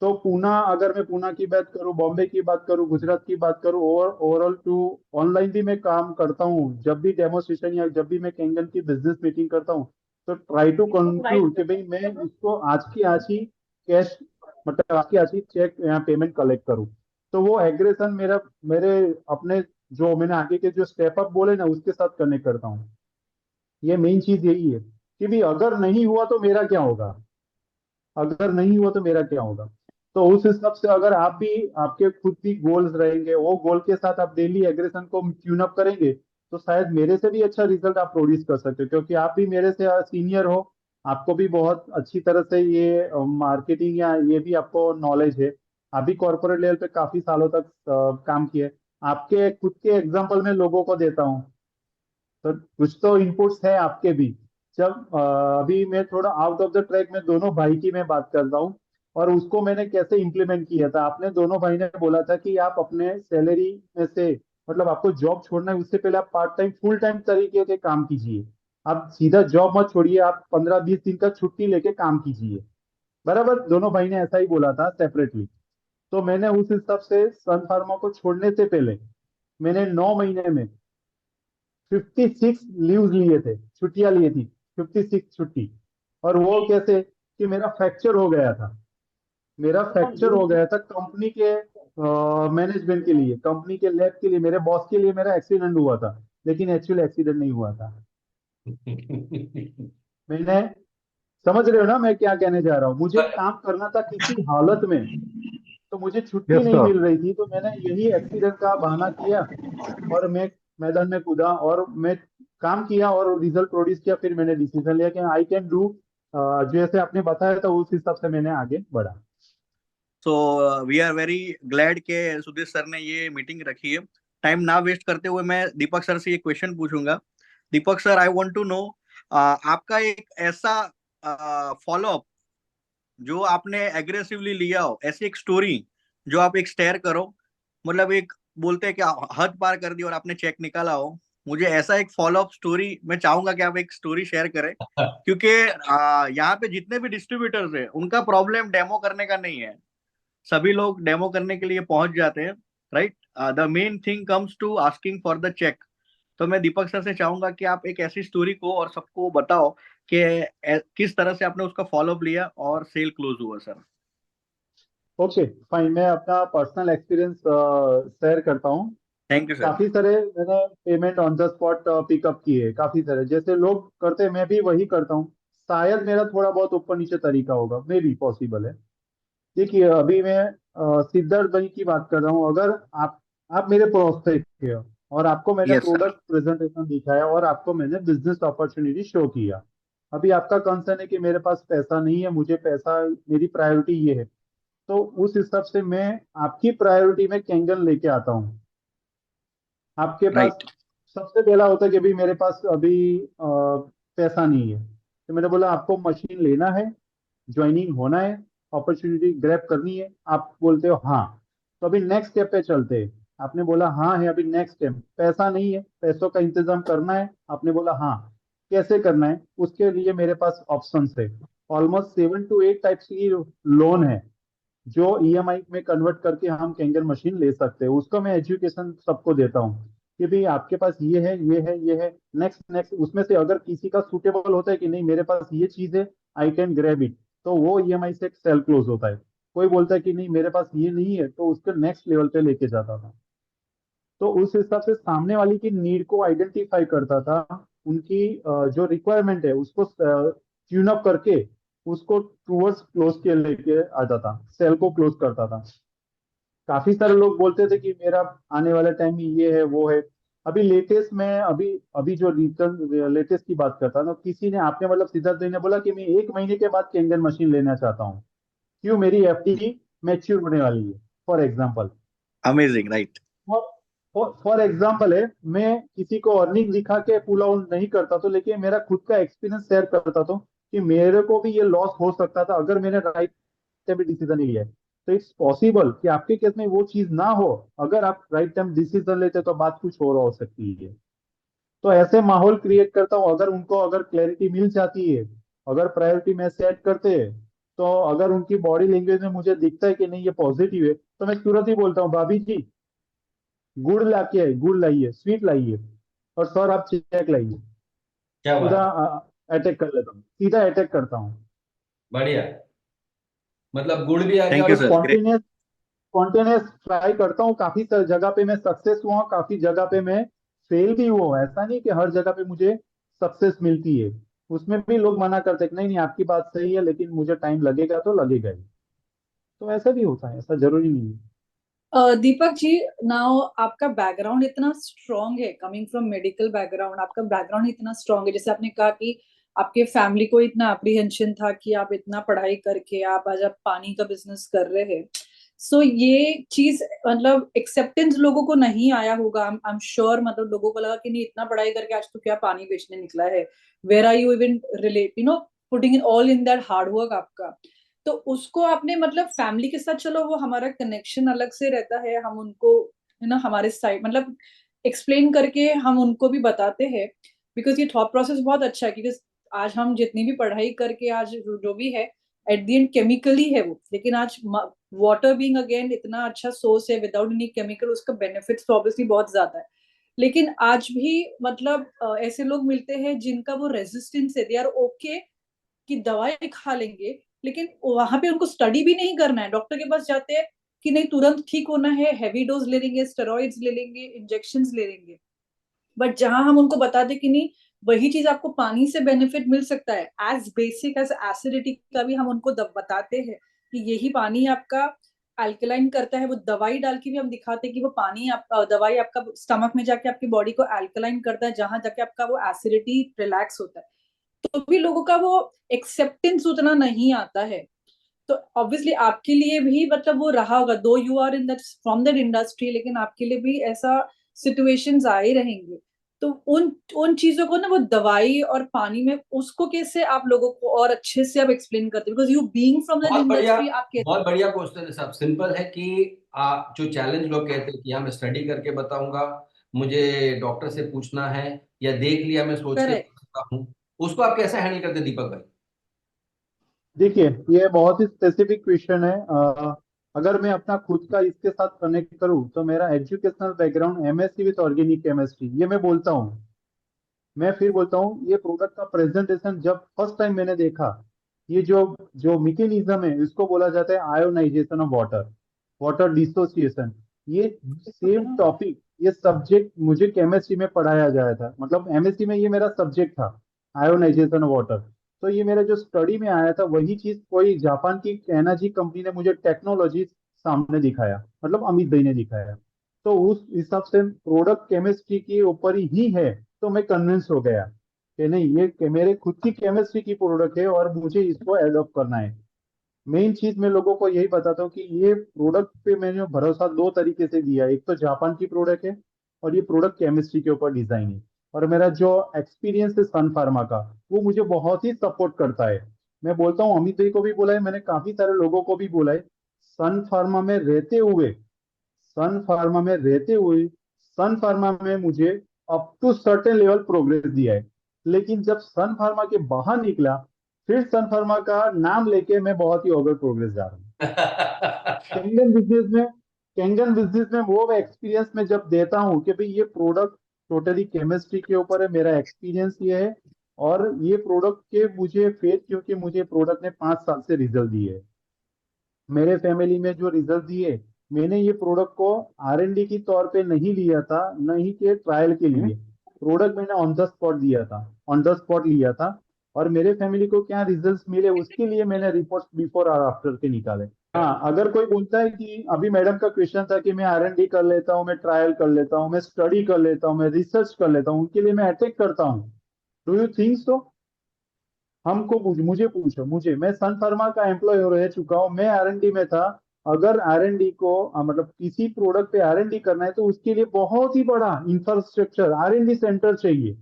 तो पूना, अगर मैं पूना की बात करूं, बॉम्बे की बात करूं, गुजरात की बात करूं, और ओवरऑल टू ऑनलाइन भी मैं काम करता हूं। जब भी डेमोस्ट्रेशन या जब भी मैं कैंगन की बिजनेस मीटिंग करता हूं तो ट्राई टू कंक्लूड कि भाई मैं इसको आज की आज ही कैश, मतलब आज की आज ही चेक या पेमेंट कलेक्ट करूं। तो वो एग्रेशन मेरा, मेरे अपने जो मैंने आगे के जो स्टेप अप बोले ना उसके साथ कनेक्ट करता हूँ। ये मेन चीज यही है कि भाई अगर नहीं हुआ तो मेरा क्या होगा। अगर नहीं हुआ तो मेरा क्या होगा। तो उस हिसाब से अगर आप भी, आपके खुद भी गोल्स रहेंगे, वो गोल के साथ आप डेली एग्रेशन को ट्यून अप करेंगे, तो शायद मेरे से भी अच्छा रिजल्ट आप प्रोड्यूस कर सकते हो, क्योंकि आप भी मेरे से सीनियर हो। आपको भी बहुत अच्छी तरह से ये मार्केटिंग या ये भी आपको नॉलेज है। आप भी कॉर्पोरेट लेवल पे काफी सालों तक काम किए। आपके खुद के एग्जांपल मैं लोगों को देता हूँ, तो कुछ तो इनपुट्स है आपके भी। जब अभी मैं थोड़ा आउट ऑफ द ट्रैक में दोनों भाई की मैं बात कर रहा हूँ, और उसको मैंने कैसे इम्प्लीमेंट किया था। आपने दोनों भाई ने बोला था कि आप अपने सैलरी में से, मतलब आपको जॉब छोड़ना है उससे पहले आप पार्ट टाइम फुल टाइम तरीके से काम कीजिए। आप सीधा जॉब मत छोड़िए, आप 15-20 दिन का छुट्टी लेके काम कीजिए। बराबर, दोनों भाई ने ऐसा ही बोला था सेपरेटली। तो मैंने उस हिसाब से सन फार्मा को छोड़ने से पहले मैंने 9 महीने में 56 लीव लिए थे, छुट्टियां ली थी, 56 छुट्टी। और वो कैसे कि मेरा फ्रैक्चर हो गया था। मेरा फ्रैक्चर हो गया था कंपनी के मैनेजमेंट के लिए, कंपनी के लैब के लिए, मेरे बॉस के लिए मेरा एक्सीडेंट हुआ था, लेकिन एक्चुअल एक्सीडेंट नहीं हुआ था। मैंने, समझ रहे हो ना मैं क्या कहने जा रहा हूँ। मुझे काम करना था किसी हालत में, तो मुझे छुट्टी Yes, नहीं sir. मिल रही थी, तो मैंने यही एक्सीडेंट का बहाना किया और मैं मैदान में कूदा और मैं काम किया और रिजल्ट प्रोड्यूस किया। फिर मैंने डिसीजन लिया कि आई कैन डू, जैसे आपने बताया था उस हिसाब से मैंने आगे बढ़ा। So we are very glad के सुधीर सर ने ये मीटिंग रखी है। टाइम ना वेस्ट करते हुए मैं दीपक सर से ये क्वेश्चन पूछूंगा। Deepak sir, I want to know आपका एक ऐसा फॉलो अप जो आपने एग्रेसिवली लिया हो, ऐसी एक स्टोरी जो आप एक शेयर करो। मतलब एक बोलते हैं कि हद पार कर दी और आपने चेक निकाला हो। मुझे ऐसा एक फॉलो अप स्टोरी मैं चाहूंगा कि आप एक स्टोरी शेयर करें, क्योंकि यहाँ पे जितने भी डिस्ट्रीब्यूटर्स हैं उनका प्रॉब्लम डेमो करने का नहीं है। सभी लोग डेमो करने के लिए पहुंच जाते हैं, right. The main thing comes to asking for the check. तो मैं दीपक सर से चाहूंगा कि आप एक ऐसी स्टोरी को और सबको बताओ कि किस तरह से आपने उसका फॉलोअप लिया और सेल क्लोज हुआ सर। ओके फाइन, मैं अपना पर्सनल एक्सपीरियंस शेयर करता हूँ। Thank you sir. काफी सारे मैंने payment on the spot pickup किए, काफी सारे जैसे लोग करते हैं मैं भी वही करता हूँ। शायद मेरा थोड़ा बहुत ऊपर नीचे तरीका होगा, मे भी पॉसिबल है। देखिए अभी मैं सिद्धार्थ भाई की बात कर रहा हूँ। अगर आप मेरे प्रोस्पेक्ट थे और आपको मैंने यस सर। प्रोडक्ट प्रेजेंटेशन दिखाया और आपको मैंने बिजनेस अपॉर्चुनिटी शो किया। अभी आपका कंसर्न है कि मेरे पास पैसा नहीं है, मुझे पैसा, मेरी प्रायोरिटी ये है। तो उस हिसाब से मैं आपकी प्रायोरिटी में कैंगन लेके आता हूँ। आपके पास राइट। सबसे पहला होता है कि अभी मेरे पास अभी पैसा नहीं है, तो मैंने बोला आपको मशीन लेना है, ज्वाइनिंग होना है, अपॉर्चुनिटी ग्रैब करनी है। आप बोलते हो हाँ, तो अभी नेक्स्ट स्टेप पे चलते हैं। आपने बोला हाँ है, अभी नेक्स्ट स्टेप पैसा नहीं है, पैसों का इंतजाम करना है। आपने बोला हाँ, कैसे करना है, उसके लिए मेरे पास ऑप्शंस है। ऑलमोस्ट 7 to 8 टाइप्स की लोन है जो ईएमआई में कन्वर्ट करके हम कैंगन मशीन ले सकते हैं। उसका मैं एजुकेशन सबको देता हूँ कि भाई आपके पास ये है, ये है, ये है, नेक्स्ट नेक्स्ट, उसमें से अगर किसी का सूटेबल होता है कि नहीं मेरे पास ये चीज है, आई कैन ग्रैब इट, तो वो ईएमआई से सेल क्लोज होता है। कोई बोलता है कि नहीं मेरे पास ये नहीं है, तो उसको नेक्स्ट लेवल पे लेके जाता था। तो उस हिसाब से सामने वाली की नीड को आइडेंटिफाई करता था, उनकी जो रिक्वायरमेंट है उसको ट्यून अप करके उसको टूवर्ड्स क्लोज के लेके आता था, सेल को क्लोज करता था। काफी सारे लोग बोलते थे कि मेरा आने वाले टाइम में ये है वो है। अभी लेटेस्ट में, अभी अभी जो रिटर्न लेटेस्ट की बात करता हूँ, किसी ने, आपने मतलब सिद्धार्थ जी ने बोला कि मैं 1 महीने के बाद कैंगन मशीन लेना चाहता हूँ, क्यों, मेरी एफडी मैच्योर होने वाली है, for example. Amazing, right. For example है, मैं किसी को अर्निंग दिखा के पुल आउट नहीं करता तो, लेकिन मेरा खुद का एक्सपीरियंस शेयर करता तो कि मेरे को भी ये लॉस हो सकता था अगर मैंने राइट टाइम पे डिसीजन नहीं लिया है। तो इट्स पॉसिबल कि आपके केस में वो चीज ना हो, अगर आप राइट टाइम डिसीजन लेते तो बात कुछ और हो सकती है। तो ऐसे माहौल क्रिएट करता हूँ, अगर उनको, अगर क्लैरिटी मिल जाती है, अगर प्रायोरिटी में सेट करते हैं, तो अगर उनकी बॉडी लैंग्वेज में मुझे दिखता है कि नहीं ये पॉजिटिव है, तो मैं तुरंत ही बोलता हूँ भाभी जी गुड़ लाके आइए, गुड़ लाइए, स्वीट लाइए, और सर आप चेक लाइए। क्या सीधा बात है, अटैक कर लेता हूँ, सीधा अटैक करता हूँ। बढ़िया। मतलब गुड़ भी आ गया थैंक और यू तो sir, great. Spontaneous spontaneous try करता हूँ। काफी सारी जगह पे मैं सक्सेस हुआ हूँ, काफी जगह पे मैं फेल भी हुआ हूँ। ऐसा नहीं कि हर जगह पे मुझे सक्सेस मिलती है। उसमें भी लोग मना करते कि नहीं नहीं आपकी बात सही है लेकिन मुझे टाइम लगेगा तो लगेगा ही। तो ऐसा भी होता है, ऐसा जरूरी नहीं है। दीपक जी, नाउ आपका बैकग्राउंड इतना स्ट्रांग है, कमिंग फ्रॉम मेडिकल बैकग्राउंड, आपका बैकग्राउंड इतना स्ट्रांग है, जैसे आपने कहा कि आपके फैमिली को इतना अप्रीहेंशन था कि आप इतना पढ़ाई करके आप आज आप पानी का बिजनेस कर रहे हैं। सो ये चीज मतलब एक्सेप्टेंस लोगों को नहीं आया होगा, आई एम श्योर। मतलब लोगों को लगा कि नहीं इतना पढ़ाई करके आज तो क्या पानी बेचने निकला है, where are you even relate putting in all in that hard work आपका। तो उसको आपने मतलब फैमिली के साथ, चलो वो हमारा कनेक्शन अलग से रहता है, हम उनको हमारे साइड मतलब एक्सप्लेन करके हम उनको भी बताते हैं, बिकॉज ये थॉट प्रोसेस बहुत अच्छा है। क्योंकि आज हम जितनी भी पढ़ाई करके आज जो भी है एट द एंड केमिकली है वो, लेकिन आज वाटर बीइंग अगेन इतना अच्छा सोर्स है विदाउट एनी केमिकल, उसका बेनिफिट्स तो ऑब्वियसली बहुत ज्यादा है। लेकिन आज भी मतलब ऐसे लोग मिलते हैं जिनका वो रेजिस्टेंस है, दे आर ओके कि दवाई खा लेंगे, लेकिन वहां पे उनको स्टडी भी नहीं करना है। डॉक्टर के पास जाते हैं कि नहीं तुरंत ठीक होना है, हैवी डोज ले लेंगे, स्टेरॉइड्स ले लेंगे, इंजेक्शंस ले लेंगे। बट जहां हम उनको बता दें कि नहीं वही चीज आपको पानी से बेनिफिट मिल सकता है, एज बेसिक एज एसिडिटी का भी हम उनको बताते हैं कि यही पानी आपका अल्कलाइन करता है। वो दवाई डाल के भी हम दिखाते हैं कि वो पानी आप दवाई आपका स्टमक में जाके आपकी बॉडी को अल्कलाइन करता है, जहां जाके आपका वो एसिडिटी रिलैक्स होता है। तो भी लोगों का वो एक्सेप्टेंस उतना नहीं आता है। तो ऑब्वियसली आपके लिए भी मतलब वो रहा होगा, though you are in that from that industry, लेकिन आपके लिए भी ऐसा सिचुएशंस आए रहेंगे। तो उन उन चीजों को ना, वो दवाई और पानी में उसको कैसे आप लोगों को और अच्छे से आप एक्सप्लेन करते हैं, because you being from that बहुत बढ़िया, इंडस्ट्री आप कहते बहुत बढ़िया क्वेश्चन है साहब। सिंपल है कि जो चैलेंज लोग कहते हैं कि हम स्टडी करके बताऊंगा, मुझे डॉक्टर से पूछना है, या देख लिया मैं सोच के करेक्ट। बताता हूँ, उसको आप कैसे हैंडल करते हैं दीपक भाई? देखिए ये बहुत ही स्पेसिफिक क्वेश्चन है। अगर मैं अपना खुद का इसके साथ कनेक्ट करूँ तो मेरा educational background MSc with organic chemistry, ये मैं बोलता हूँ। मैं फिर बोलता हूँ ये प्रोडक्ट का प्रेजेंटेशन जब फर्स्ट टाइम मैंने देखा, ये जो जो मैकेनिज्म है इसको बोला जाता है ionization of water, water dissociation. ये सेम टॉपिक, ये सब्जेक्ट मुझे केमिस्ट्री में पढ़ाया जाया था, मतलब एमएससी में ये मेरा सब्जेक्ट था, आयोनाइजेशन ऑफ वाटर। तो ये मेरा जो स्टडी में आया था वही चीज कोई जापान की एनर्जी कंपनी ने मुझे टेक्नोलॉजी सामने दिखाया, मतलब अमित भाई ने दिखाया। तो उस हिसाब से प्रोडक्ट केमिस्ट्री के ऊपर ही है। तो मैं कन्विंस हो गया कि नहीं ये मेरे खुद की केमिस्ट्री की प्रोडक्ट है और मुझे इसको एडॉप्ट करना है। मेन चीज मैं लोगों को यही बताता हूँ कि ये प्रोडक्ट पे मैंने भरोसा दो तरीके से दिया है, एक तो जापान की प्रोडक्ट है और ये प्रोडक्ट केमिस्ट्री के ऊपर डिजाइन है। और मेरा जो एक्सपीरियंस है सन फार्मा का, वो मुझे बहुत ही सपोर्ट करता है। मैं बोलता हूँ अमित भाई को भी बोला है, मैंने काफी सारे लोगों को भी बोला है, सन फार्मा में रहते हुए, सन फार्मा में रहते हुए सन फार्मा में मुझे up to certain level progress दिया है। लेकिन जब सन फार्मा के बाहर निकला, फिर सन फार्मा का नाम लेके मैं बहुत ही ओवर प्रोग्रेस जा रहा हूँ। कैंगन बिजनेस में, कैंगन बिजनेस में वो एक्सपीरियंस में जब देता हूँ कि भाई ये प्रोडक्ट टोटली केमिस्ट्री के ऊपर है, मेरा एक्सपीरियंस ये है, और ये प्रोडक्ट के मुझे फेथ, क्योंकि मुझे प्रोडक्ट ने 5 साल से रिजल्ट दिए है, मेरे फैमिली में जो रिजल्ट दिए। मैंने ये प्रोडक्ट को आर&डी की तौर पे नहीं लिया था, नहीं के ट्रायल के लिए, प्रोडक्ट मैंने ऑन द स्पॉट दिया था, ऑन द स्पॉट लिया था। और मेरे फैमिली को क्या रिजल्ट्स मिले उसके लिए मैंने रिपोर्ट्स बिफोर और आफ्टर के निकाले। हाँ, अगर कोई बोलता है कि अभी मैडम का क्वेश्चन था कि मैं आर&डी कर लेता हूँ, मैं ट्रायल कर लेता हूँ, मैं स्टडी कर लेता हूँ, मैं रिसर्च कर लेता हूँ, उनके लिए मैं अटैक करता हूँ, डू यू थिंक सो? मुझे पूछो, मुझे, मैं सन फार्मा का एम्प्लॉय रह चुका हूँ, मैं आर&डी में था। अगर आर&डी को मतलब किसी प्रोडक्ट पे आर&डी करना है तो उसके लिए बहुत ही बड़ा इंफ्रास्ट्रक्चर आर&डी सेंटर चाहिए,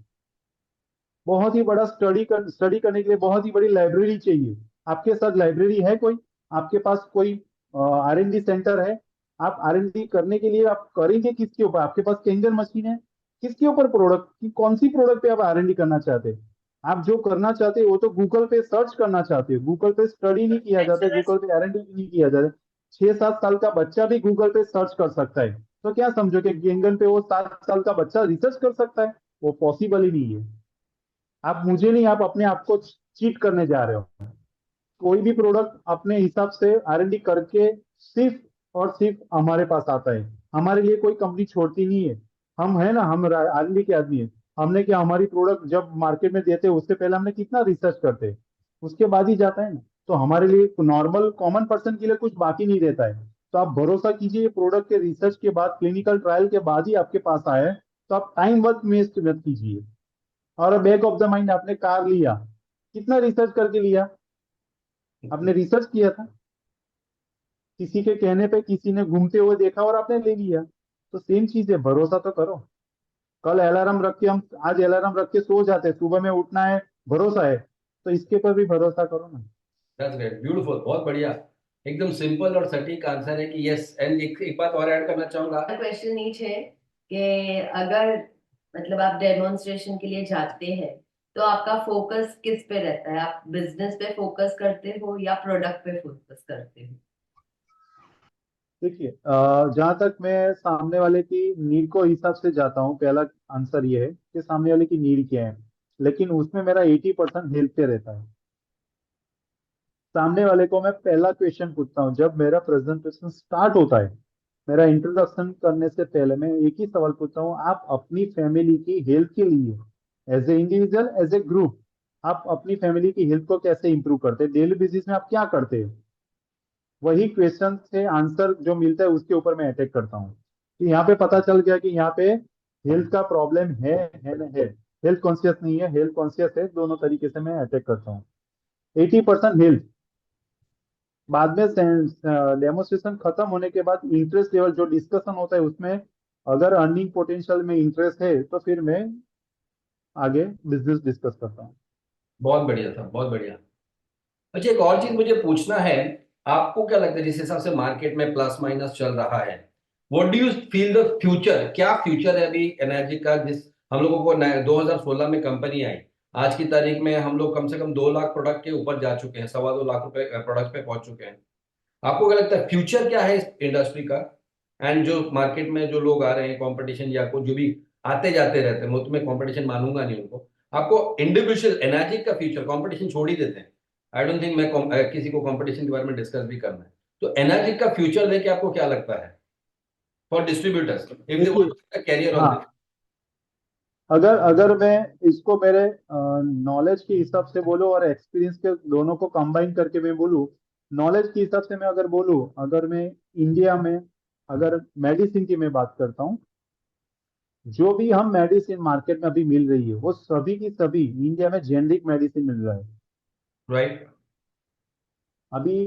बहुत ही बड़ा स्टडी करने के लिए बहुत ही बड़ी लाइब्रेरी चाहिए। आपके साथ लाइब्रेरी है कोई? आपके पास कोई आर&डी सेंटर है? आप आर&डी करने के लिए आप करेंगे किसके ऊपर? आपके पास केंगन मशीन है, किसके ऊपर प्रोडक्ट की, कौन सी प्रोडक्ट पे आप आर&डी करना चाहते हैं? आप जो करना चाहते हैं वो तो गूगल पे सर्च करना चाहते हो, गूगल पे स्टडी नहीं किया जाता है, गूगल पे आर&डी नहीं किया जाता है। 6-7 साल का बच्चा भी गूगल पे सर्च कर सकता है। तो क्या समझो कि केंगन पे वो 7 साल का बच्चा रिसर्च कर सकता है? वो पॉसिबल ही नहीं है। आप मुझे नहीं, आप अपने आप को चीट करने जा रहे हो। कोई भी प्रोडक्ट अपने हिसाब से आर&डी करके सिर्फ और सिर्फ हमारे पास आता है, हमारे लिए कोई कंपनी छोड़ती नहीं है। हम है ना, हम आर&डी के आदमी है। हमने क्या, हमारी प्रोडक्ट जब मार्केट में देते हैं उससे पहले हमने कितना रिसर्च करते हैं, उसके बाद ही जाता है ना। तो हमारे लिए नॉर्मल कॉमन पर्सन के लिए कुछ बाकी नहीं रहता है। तो आप भरोसा कीजिए, प्रोडक्ट के रिसर्च के बाद, क्लिनिकल ट्रायल के बाद ही आपके पास आया है, तो आप टाइम वर्क वेस्ट मत कीजिए। और बैक ऑफ द माइंड आपने कार लिया, कितना रिसर्च करके लिया, आपने रिसर्च किया था, किसी के कहने पे, किसी ने घूमते हुए देखा और आपने ले लिया। तो सेम चीज है, भरोसा तो करो। कल अलार्म रख के हम, आज अलार्म रख के सो जाते हैं, सुबह में उठना है, भरोसा है, तो इसके पर भी भरोसा करो ना। दैट्स ग्रेट, ब्यूटीफुल, बहुत बढ़िया। एकदम सिंपल और सटीक आंसर है कि यस। एंड एक बात और ऐड करना चाहूंगा। क्वेश्चन नीच है कि अगर मतलब आप डेमोन्स्ट्रेशन के लिए जाते हैं तो आपका फोकस किस पे रहता है? आप बिजनेस पे फोकस करते हो या प्रोडक्ट पे फोकस करते हो? देखिए, जहां तक मैं सामने वाले की नीड को हिसाब से जाता हूँ, पहला आंसर ये है कि सामने वाले की नीड क्या है, लेकिन उसमें मेरा 80% हेल्थ पे रहता है। सामने वाले को मैं पहला क्वेश्चन पूछता हूँ, जब मेरा प्रेजेंटेशन स्टार्ट होता है, मेरा इंट्रोडक्शन करने से पहले मैं एक ही सवाल पूछता हूँ, आप अपनी फैमिली की हेल्थ के लिए, as a individual, as a group, आप अपनी फैमिली की हेल्थ को कैसे इंप्रूव करते हैं, डेली बेसिस में आप क्या करते हैं। वही क्वेश्चन से आंसर जो मिलता है उसके ऊपर मैं अटैक करता हूँ। कि यहाँ पे पता चल गया कि यहाँ पे हेल्थ का प्रॉब्लम है ना है, हेल्थ कॉन्शियस नहीं है, हेल्थ कॉन्शियस है, दोनों तरीके से मैं अटैक करता हूँ। 80% हेल्थ, बाद में डेमोस्ट्रेशन खत्म होने के बाद इंटरेस्ट लेवल जो डिस्कशन होता है उसमें, अगर अर्निंग पोटेंशियल में इंटरेस्ट है तो फिर मैं आगे बिजनेस डिस्कस करता हूँ। बहुत बढ़िया था, बहुत बढ़िया। अच्छा, एक और चीज मुझे पूछना है, आपको क्या लगता है जिस हिसाब से मार्केट में प्लस माइनस चल रहा है, what do you feel the future, क्या फ्यूचर है अभी एनर्जी का? जिस हम लोगों को 2016 में कंपनी आई, आज की तारीख में हम लोग कम से कम 2 लाख प्रोडक्ट के ऊपर जा चुके हैं, 2.25 लाख रुपए प्रोडक्ट पे पहुंच चुके हैं। आपको क्या लगता है फ्यूचर क्या है इस इंडस्ट्री का? एंड जो मार्केट में जो लोग आ रहे हैं, कंपटीशन या को जो भी आते जाते रहते हैं, मैं तुम्हें कंपटीशन मानूंगा नहीं उनको, आपको इंडिविजुअल एनर्जी का फ्यूचर, कंपटीशन छोड़ ही देते हैं, आई डोंट थिंक मैं किसी को कंपटीशन के बारे में डिस्कस भी करना है, तो एनर्जी का फ्यूचर लेके आपको क्या लगता है फॉर डिस्ट्रीब्यूटर्स इफ दे देखिए, वांट कैरियर ऑन हाँ, दिस? अगर अगर मैं इसको मेरे नॉलेज के हिसाब से बोलूँ और एक्सपीरियंस के दोनों को कंबाइन करके मैं बोलूँ, नॉलेज के हिसाब से मैं अगर बोलूँ, अगर मैं इंडिया में, अगर मेडिसिन की मैं बात करता हूँ, जो भी हम मेडिसिन मार्केट में अभी मिल रही है वो सभी की सभी इंडिया में जेनरिक मेडिसिन मिल रहा है। राइट। अभी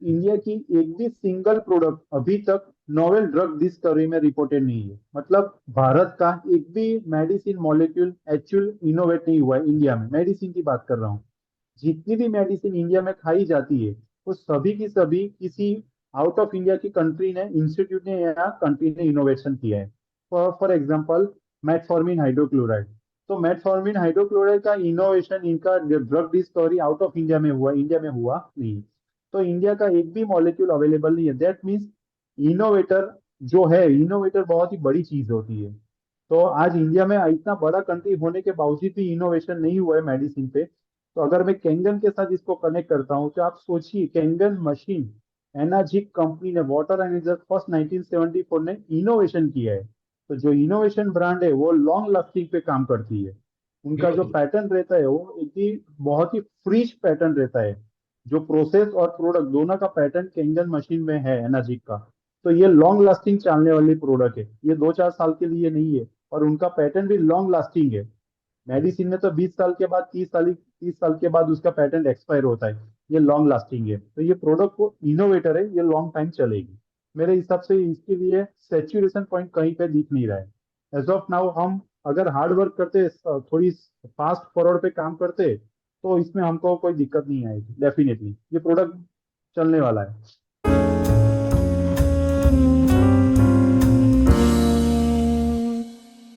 इंडिया की एक भी सिंगल प्रोडक्ट अभी तक नोवेल ड्रग डिस्कवरी में रिपोर्टेड नहीं है। मतलब भारत का एक भी मेडिसिन मॉलिक्यूल एक्चुअल इनोवेट नहीं हुआ है इंडिया में, मेडिसिन की बात कर रहा हूँ। जितनी भी मेडिसिन इंडिया में खाई जाती है वो सभी की सभी किसी आउट ऑफ इंडिया की कंट्री ने, इंस्टीट्यूट ने या कंट्री ने इनोवेशन किया है। For example, metformin hydrochloride. तो मेटफॉर्मिन हाइड्रोक्लोराइड का इनोवेशन, इनका drug discovery out of India में हुआ, इंडिया में हुआ नहीं। तो इंडिया का एक भी मॉलिक्यूल अवेलेबल नहीं है। दैट मीन्स इनोवेटर जो है, इनोवेटर बहुत ही बड़ी चीज होती है। तो आज इंडिया में इतना बड़ा कंट्री होने के बावजूद भी इनोवेशन नहीं हुआ है मेडिसिन पे। तो अगर मैं कैंगन के साथ इसको कनेक्ट करता हूँ, तो आप सोचिए, कैंगन मशीन एनाजिक कंपनी ने, वाटर एनर्जी फर्स्ट 1974 ने इनोवेशन किया है। तो जो इनोवेशन ब्रांड है वो लॉन्ग लास्टिंग पे काम करती है। उनका जो ब्यूटीफुल। पैटर्न रहता है वो एक ही बहुत ही फ्रीज पैटर्न रहता है। जो प्रोसेस और प्रोडक्ट दोनों का पैटर्न कैंगन मशीन में है एनाजिक का। तो ये लॉन्ग लास्टिंग चलने वाली प्रोडक्ट है, ये 2-4 साल के लिए नहीं है। और उनका पैटर्न भी लॉन्ग लास्टिंग है। मेडिसिन में तो 20 साल के बाद, 30 साल के बाद उसका पेटेंट एक्सपायर होता है। ये लॉन्ग लास्टिंग है, तो ये प्रोडक्ट को इनोवेटर है, ये लॉन्ग टाइम चलेगी। मेरे हिसाब से इसके लिए सेचुरेशन पॉइंट कहीं पे दिख नहीं रहा है एज ऑफ नाउ। हम अगर हार्ड वर्क करते, थोड़ी फास्ट फॉरवर्ड पे काम करते, तो इसमें हमको कोई दिक्कत नहीं आएगी। डेफिनेटली ये प्रोडक्ट चलने वाला है।